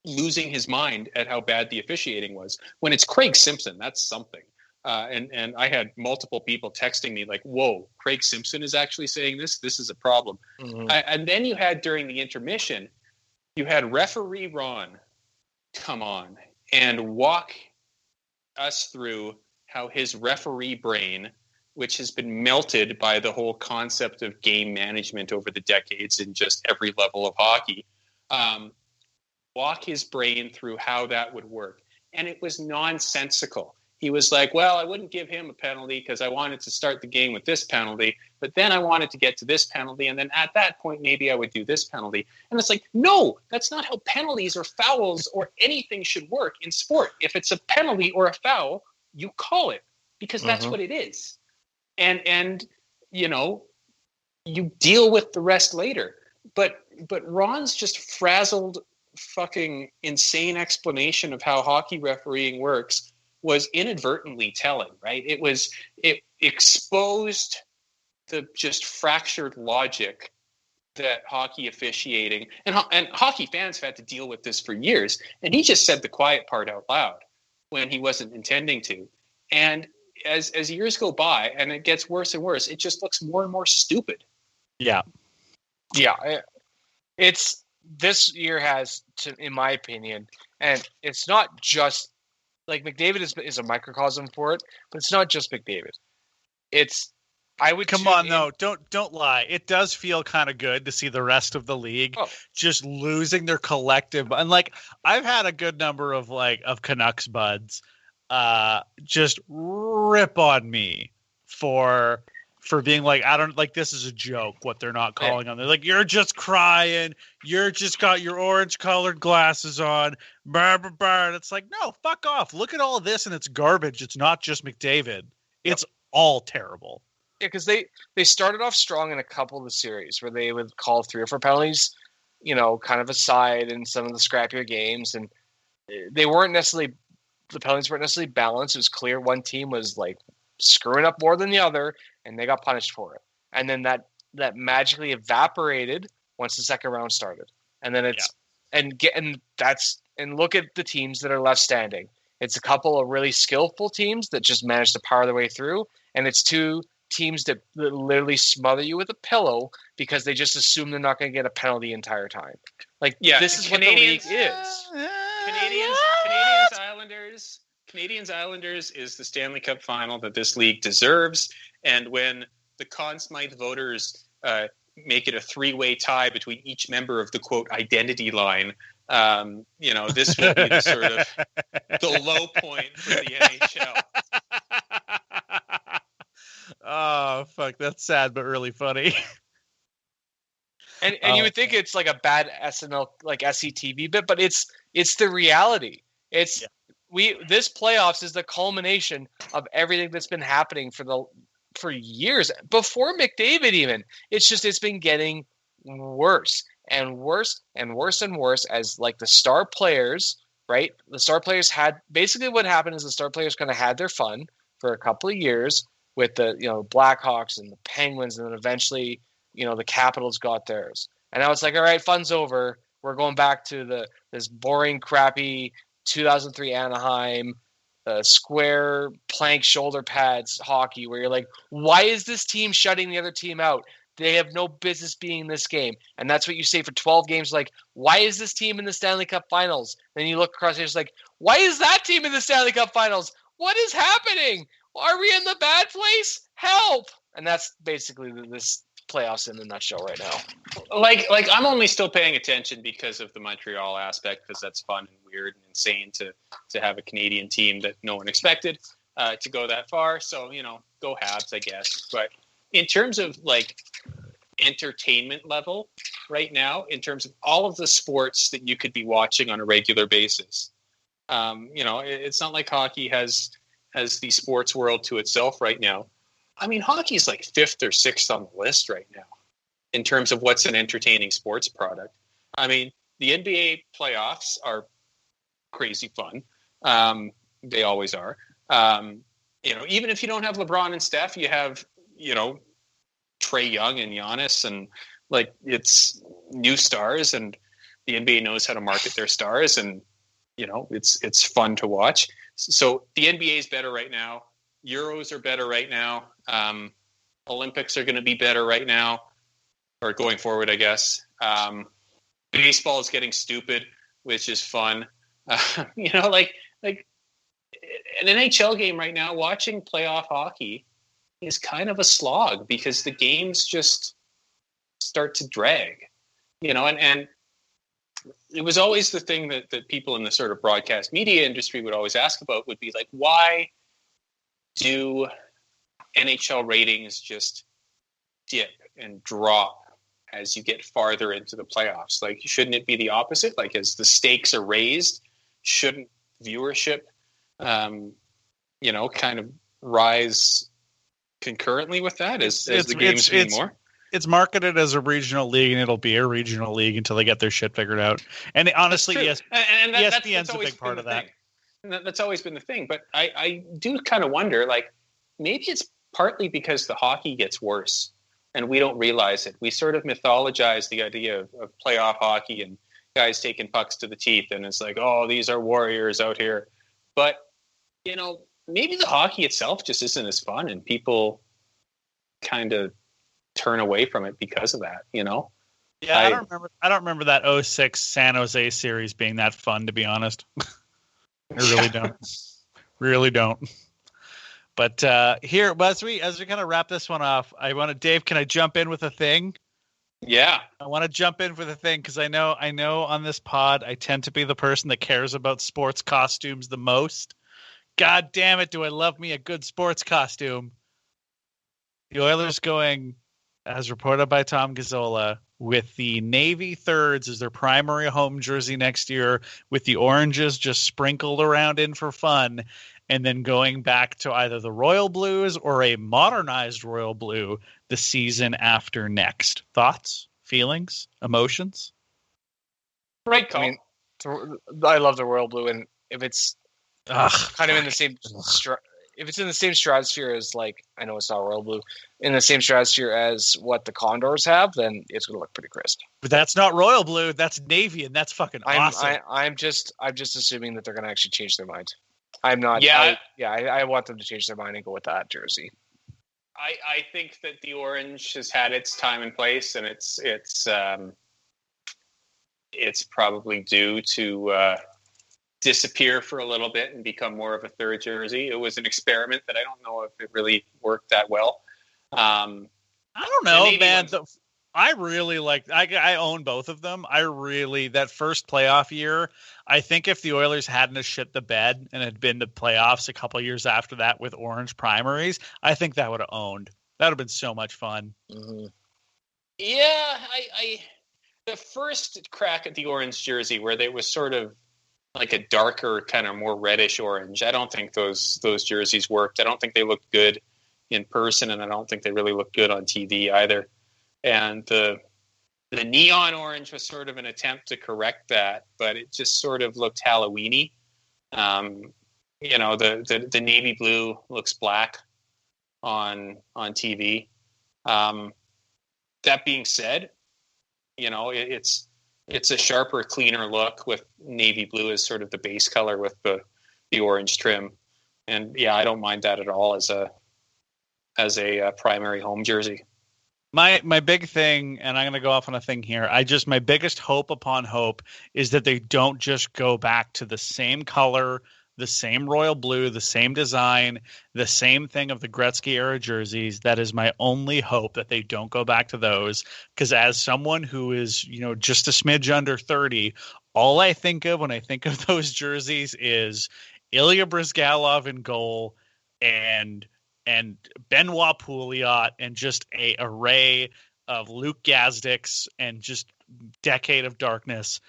losing his mind at how bad the officiating was. When it's Craig Simpson, that's something. And I had multiple people texting me whoa, Craig Simpson is actually saying this? This is a problem. Mm-hmm. And then you had, during the intermission, you had referee Ron come on and walk us through how his referee brain, which has been melted by the whole concept of game management over the decades in just every level of hockey, walk his brain through how that would work. And it was nonsensical. He was like, well, I wouldn't give him a penalty because I wanted to start the game with this penalty, but then I wanted to get to this penalty, and then at that point, maybe I would do this penalty. And it's no, that's not how penalties or fouls or anything should work in sport. If it's a penalty or a foul, you call it because that's what it is. and you know, you deal with the rest later. But Ron's just frazzled, fucking insane explanation of how hockey refereeing works was inadvertently telling, right? It exposed the just fractured logic that hockey officiating and hockey fans have had to deal with this for years. And he just said the quiet part out loud when he wasn't intending to. And as years go by and it gets worse and worse, it just looks more and more stupid. Yeah. It's this year has, in my opinion, and it's not just like McDavid is a microcosm for it, but it's not just McDavid. I would come on though. Don't lie. It does feel kind of good to see the rest of the league just losing their collective. And like I've had a good number of Canucks buds, just rip on me for being like, I don't like, this is a joke what they're not calling on. They're like, you're just crying. You're just got your orange colored glasses on. And it's like, no, fuck off. Look at all of this and it's garbage. It's not just McDavid. It's all terrible. Yeah, because they started off strong in a couple of the series where they would call 3 or 4 penalties, kind of aside in some of the scrappier games. And they weren't necessarily, the penalties weren't necessarily balanced. It was clear one team was like screwing up more than the other, and they got punished for it. And then that magically evaporated once the second round started. And then and look at the teams that are left standing. It's a couple of really skillful teams that just managed to power their way through, and it's 2 teams that literally smother you with a pillow because they just assume they're not going to get a penalty the entire time. This is what the league is. Canadiens Islanders is the Stanley Cup final that this league deserves. And when the Conn Smythe voters make it a 3-way tie between each member of the quote identity line, this will be the sort of the low point for the NHL. Oh, fuck. That's sad, but really funny. And you would think it's like a bad SNL, like SCTV bit, but it's the reality. This playoffs is the culmination of everything that's been happening for years before McDavid even. It's been getting worse and worse and worse and worse as like the star players, right? The star players had basically what happened is the star players kind of had their fun for a couple of years with the Blackhawks and the Penguins, and then eventually the Capitals got theirs. And now it's like, all right, fun's over. We're going back to this boring, crappy 2003 Anaheim square plank shoulder pads hockey where you're like, why is this team shutting the other team out? They have no business being in this game. And that's what you say for 12 games. Like, why is this team in the Stanley Cup Finals? Then you look across and it's like, why is that team in the Stanley Cup Finals? What is happening? Are we in the bad place? Help! And that's basically this playoffs in a nutshell right now. Like I'm only still paying attention because of the Montreal aspect, because that's fun and weird and insane to have a Canadian team that no one expected to go that far. So, go Habs, I guess. But in terms of like entertainment level right now, in terms of all of the sports that you could be watching on a regular basis, it's not like hockey has the sports world to itself right now. I mean, hockey is like 5th or 6th on the list right now in terms of what's an entertaining sports product. I mean, the NBA playoffs are crazy fun. They always are. Even if you don't have LeBron and Steph, you have, Trae Young and Giannis, and like it's new stars, and the NBA knows how to market their stars, and it's fun to watch. So the NBA is better right now. Euros are better right now. Olympics are going to be better right now, or going forward, I guess. Baseball is getting stupid, which is fun. Like an NHL game right now, watching playoff hockey is kind of a slog because the games just start to drag, and it was always the thing that people in the sort of broadcast media industry would always ask about would be like, why do NHL ratings just dip and drop as you get farther into the playoffs? Like, shouldn't it be the opposite? Like, as the stakes are raised, shouldn't viewership, kind of rise concurrently with that as the games mean more? It's marketed as a regional league, and it'll be a regional league until they get their shit figured out. And honestly, yes, ESPN's a big part of that. That's always been the thing. But I do kind of wonder, like, maybe it's partly because the hockey gets worse and we don't realize it. We sort of mythologize the idea of playoff hockey and guys taking pucks to the teeth, and it's like, oh, these are warriors out here. But, maybe the hockey itself just isn't as fun, and people kind of turn away from it because of that, Yeah, I don't remember that 2006 San Jose series being that fun, to be honest. I really don't. Really don't. But here, as we kind of wrap this one off, Dave, can I jump in with a thing? Yeah. I want to jump in with a thing because I know on this pod I tend to be the person that cares about sports costumes the most. God damn it, do I love me a good sports costume. The Oilers going, as reported by Tom Gazzola, with the Navy thirds as their primary home jersey next year, with the oranges just sprinkled around in for fun, and then going back to either the royal blues or a modernized royal blue the season after next. Thoughts, feelings, emotions? Right, Colin. I love the royal blue, and if it's kind of in the same if it's in the same stratosphere as, like, I know it's not royal blue, in the same stratosphere as what the Condors have, then it's going to look pretty crisp. But that's not royal blue. That's navy, and that's fucking awesome. I'm just assuming that they're going to actually change their mind. I'm not. Yeah. I want them to change their mind and go with that jersey. I think that the orange has had its time and place, and it's probably due to disappear for a little bit and become more of a third jersey. It was an experiment that I don't know if it really worked that well. I don't know, man. I really like. I own both of them. That first playoff year, I think if the Oilers hadn't have shit the bed and had been to playoffs a couple years after that with orange primaries, I think that would have owned. That would have been so much fun. Mm-hmm. Yeah, the first crack at the orange jersey where they was sort of like a darker, kind of more reddish orange, I don't think those jerseys worked. I don't think they looked good in person, and I don't think they really looked good on TV either. And the neon orange was sort of an attempt to correct that, but it just sort of looked Halloween-y. The navy blue looks black on TV. That being said, it's a sharper, cleaner look with navy blue as sort of the base color with the orange trim. And yeah, I don't mind that at all as a primary home jersey. My big thing, and I'm going to go off on a thing here. My biggest hope upon hope is that they don't just go back to the same color, the same royal blue, the same design, the same thing of the Gretzky era jerseys. That is my only hope, that they don't go back to those. Because as someone who is, just a smidge under 30, all I think of when I think of those jerseys is Ilya Brizgalov in goal and Benoit Pouliot and just a array of Luke Gazdiks and just Decade of Darkness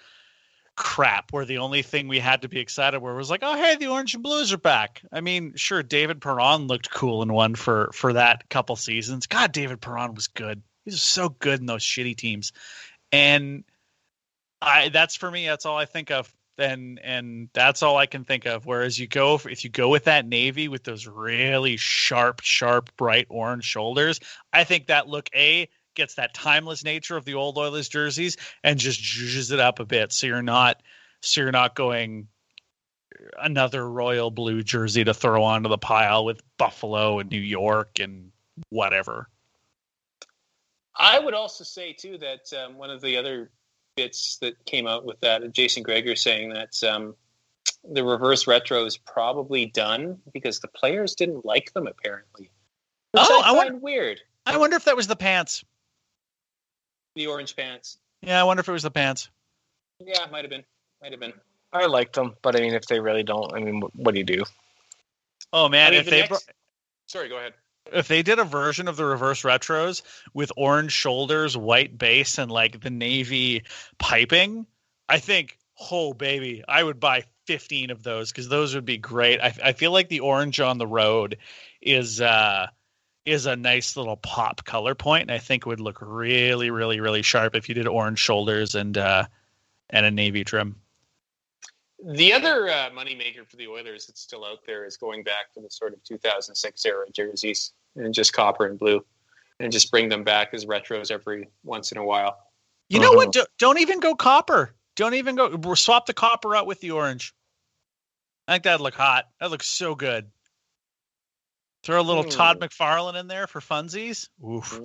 crap, where the only thing we had to be excited were was like, oh, hey, the orange and blues are back. I mean, sure, David Perron looked cool in one for that couple seasons. God, David Perron was good. He was so good in those shitty teams. And that's for me, that's all I think of. And that's all I can think of. Whereas if you go with that navy with those really sharp, bright orange shoulders, I think that look gets that timeless nature of the old Oilers jerseys and just zhuzhes it up a bit. So you're not going another royal blue jersey to throw onto the pile with Buffalo and New York and whatever. I would also say too that one of the other bits that came out with that, Jason Greger saying that the reverse retro is probably done because the players didn't like them apparently. Which I find weird. I wonder if that was the pants. The orange pants. Yeah, I wonder if it was the pants. Yeah, might have been. I liked them, but I mean, if they really don't, I mean, what do you do? Oh man, Sorry, go ahead. If they did a version of the reverse retros with orange shoulders, white base, and like the navy piping, I think, oh baby, I would buy 15 of those because those would be great. I feel like the orange on the road is is a nice little pop color point, and I think would look really, really, really sharp if you did orange shoulders and a navy trim. The other moneymaker for the Oilers that's still out there is going back to the sort of 2006 era jerseys and just copper and blue, and just bring them back as retros every once in a while. You know what? Don't even go copper. Don't even go. Swap the copper out with the orange. I think that'd look hot. That looks so good. Throw a little Todd McFarlane in there for funsies. Oof.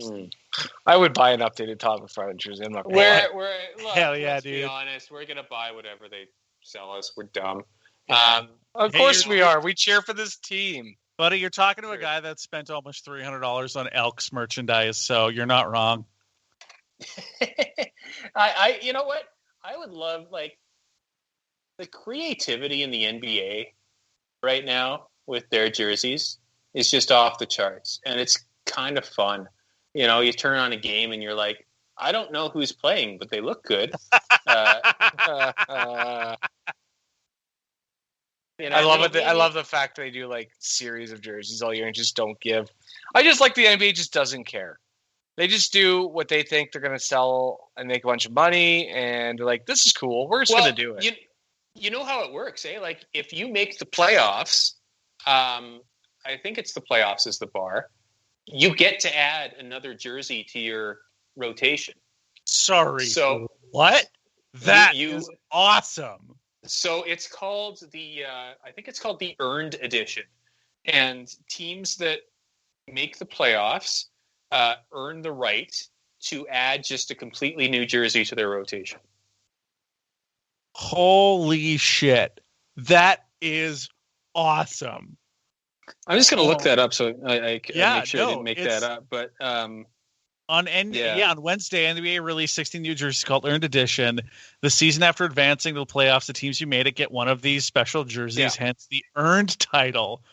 I would buy an updated Todd McFarlane jersey. I'm not Hell yeah, dude. Let's be honest. We're going to buy whatever they sell us. We're dumb. Of course we are. We cheer for this team. Buddy, you're talking to a guy that spent almost $300 on Elks merchandise, so you're not wrong. You know what? I would love, like, the creativity in the NBA right now with their jerseys is just off the charts, and it's kind of fun. You know, you turn on a game and you're like, I don't know who's playing, but they look good. You know, I love it. I love the fact they do like series of jerseys all year and just don't give. I just like the NBA just doesn't care. They just do what they think they're going to sell and make a bunch of money, and they're like, "This is cool. We're just going to do it." You know how it works, eh? Like if you make the playoffs, I think it's the playoffs is the bar. You get to add another jersey to your rotation. Sorry. So what? That is awesome. So it's called I think it's called the Earned Edition, and teams that make the playoffs earn the right to add just a completely new jersey to their rotation. Holy shit! That is awesome. I'm just going to look that up so I make sure I didn't make that up. But on Wednesday, NBA released 16 new jerseys called Earned Edition. The season after advancing to the playoffs, the teams who made it get one of these special jerseys, hence the Earned title.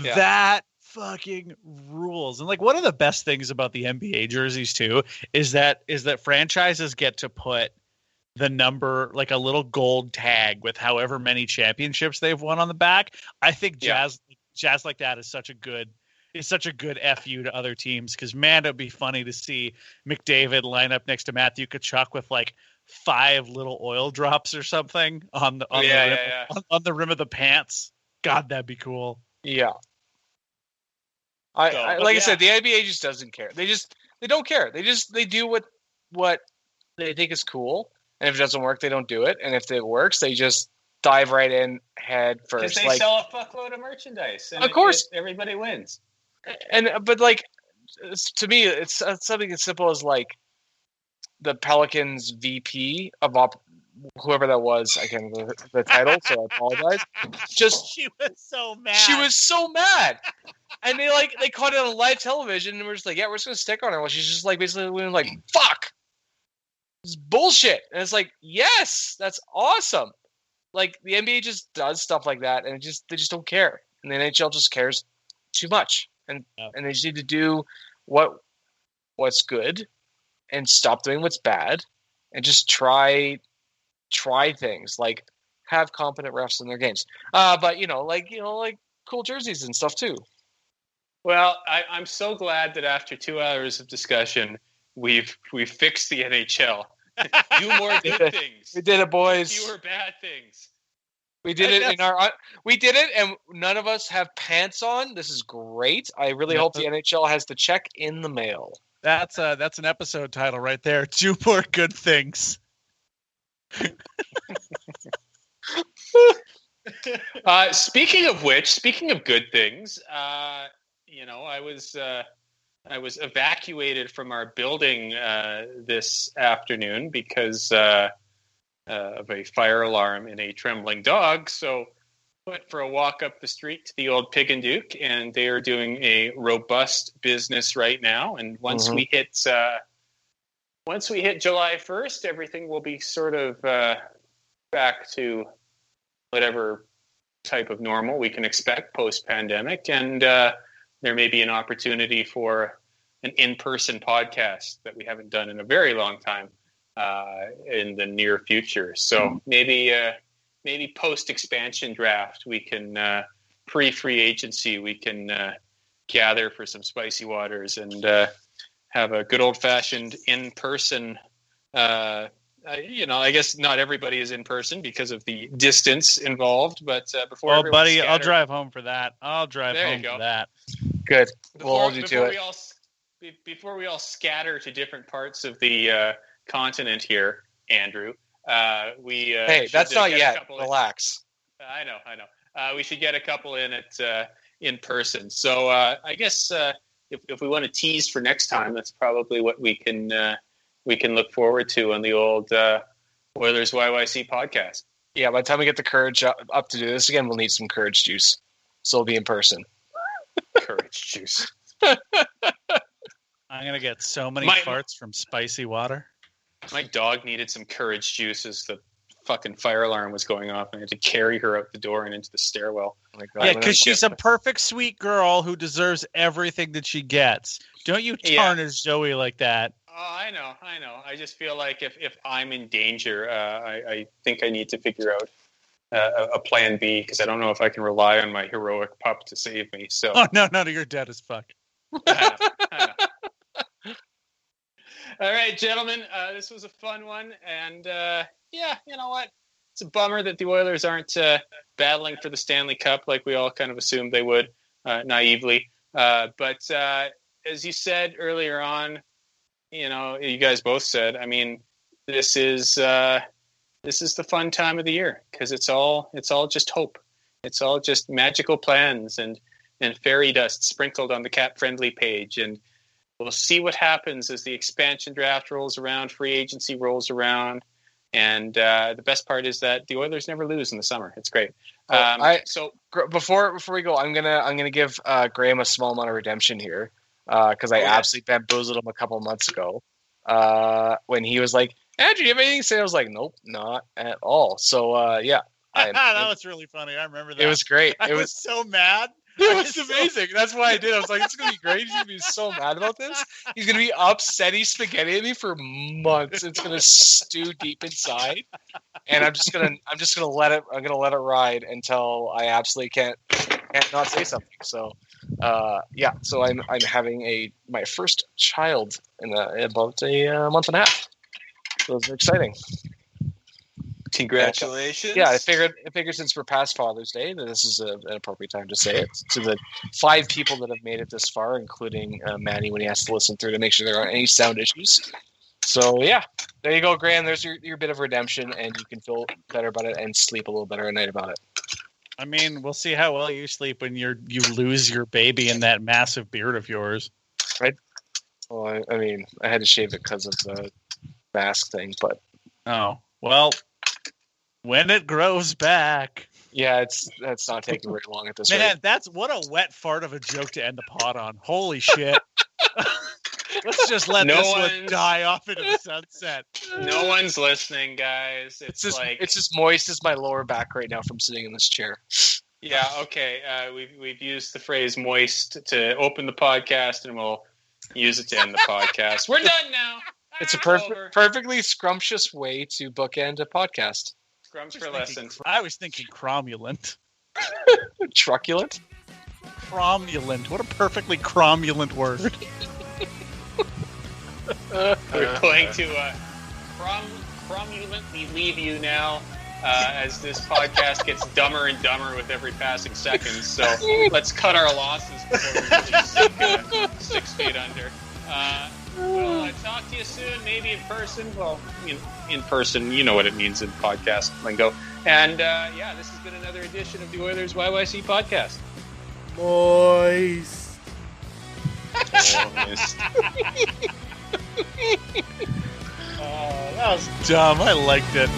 Yeah. That fucking rules. And like one of the best things about the NBA jerseys too is that franchises get to put the number, like a little gold tag with however many championships they've won on the back. I think jazz like that is such a good FU to other teams, because man, it'd be funny to see McDavid line up next to Matthew Tkachuk with like 5 little oil drops or something on the rim of the pants. God, that'd be cool. Yeah. I said, the NBA just doesn't care. They don't care. They do what they think is cool, and if it doesn't work, they don't do it. And if it works, they just dive right in head first. Because they sell a fuckload of merchandise, and of course everybody wins. But like, to me, it's something as simple as like the Pelicans VP of whoever that was. I can't remember the title, so I apologize. She was so mad. And they caught it on live television, and we're just like, yeah, we're just gonna stick on her. Well, she's just like basically like, fuck, it's bullshit. And it's like, yes, that's awesome. Like the NBA just does stuff like that, and they just don't care, and the NHL just cares too much, and they just need to do what's good, and stop doing what's bad, and just try things like have competent refs in their games. But like cool jerseys and stuff too. Well, I'm so glad that after 2 hours of discussion, we've fixed the NHL. Do more good things. We did it, boys. Fewer bad things. We did it we did it, and none of us have pants on. This is great. I really hope the NHL has the check in the mail. That's an episode title right there. Do more good things. Speaking of good things, I was evacuated from our building this afternoon because of a fire alarm and a trembling dog. So went for a walk up the street to the old Pig and Duke, and they are doing a robust business right now. And once we hit July 1st, everything will be sort of back to whatever type of normal we can expect post-pandemic. And there may be an opportunity for an in-person podcast that we haven't done in a very long time in the near future. So maybe post-expansion draft, we can pre-free agency, we can gather for some spicy waters and have a good old-fashioned in-person. I guess not everybody is in person because of the distance involved. But before, well, buddy, I'll drive home for that. For that. Good. We'll hold you to it. Before we all scatter to different parts of the continent here, Andrew, hey, that's not yet. Relax. I know. We should get a couple in at in person. So I guess if we want to tease for next time, that's probably what we can look forward to on the old Oilers YYC podcast. Yeah, by the time we get the courage up to do this again, we'll need some courage juice. So it'll be in person. Courage juice. I'm gonna get so many farts from spicy water. My dog needed some courage juice as the fucking fire alarm was going off, and I had to carry her out the door and into the stairwell. Oh my God. Yeah, because she's a perfect, sweet girl who deserves everything that she gets. Don't you tarnish Zoe like that. Oh, I know. I just feel like if I'm in danger, I think I need to figure out a plan B, because I don't know if I can rely on my heroic pup to save me. So. Oh, no, you're dead as fuck. I know. All right, gentlemen, this was a fun one. And, you know what? It's a bummer that the Oilers aren't battling for the Stanley Cup like we all kind of assumed they would, naively. But as you said earlier on, you guys both said, I mean, this is the fun time of the year, because it's all just hope. It's all just magical plans and fairy dust sprinkled on the Cap Friendly page. And we'll see what happens as the expansion draft rolls around, free agency rolls around. And the best part is that the Oilers never lose in the summer. It's great. So before we go, I'm gonna give Graham a small amount of redemption here, because I absolutely bamboozled him a couple months ago when he was like, "Andrew, do you have anything to say?" I was like, "Nope, not at all." So yeah, that was really funny. I remember that. It was great. I was so mad. It was amazing. That's why I did. I was like, "It's gonna be great. He's gonna be so mad about this. He's gonna be upsetty spaghetti at me for months. It's gonna stew deep inside, and I'm just gonna let it. I'm gonna let it ride until I absolutely can't not say something." So, yeah. So I'm having my first child in about a month and a half. So it's exciting. Congratulations. Yeah, I figured since we're past Father's Day that this is an appropriate time to say it to the 5 people that have made it this far, including Manny when he has to listen through to make sure there aren't any sound issues. So yeah, there you go, Graham. There's your bit of redemption, and you can feel better about it and sleep a little better at night about it. I mean, we'll see how well you sleep when you lose your baby in that massive beard of yours. Right. Well, I mean, I had to shave it because of the mask thing, but well. When it grows back. Yeah, that's not taking very long at this rate. Man, that's what a wet fart of a joke to end the pod on. Holy shit. Let's just let this one die off into the sunset. No one's listening, guys. It's just moist as my lower back right now from sitting in this chair. Yeah, okay. We've used the phrase moist to open the podcast, and we'll use it to end the podcast. We're done now. It's a perfectly scrumptious way to bookend a podcast. Scrums for lessons. I was thinking cromulent. Truculent? Cromulent. What a perfectly cromulent word. We're going to cromulently leave you now as this podcast gets dumber and dumber with every passing second. So let's cut our losses before we really sink 6 feet under. We'll talk to you soon, maybe in person. Well, in person, you know what it means in podcast lingo. And this has been another edition of the Oilers YYC podcast. Moist. That was dumb. I liked it.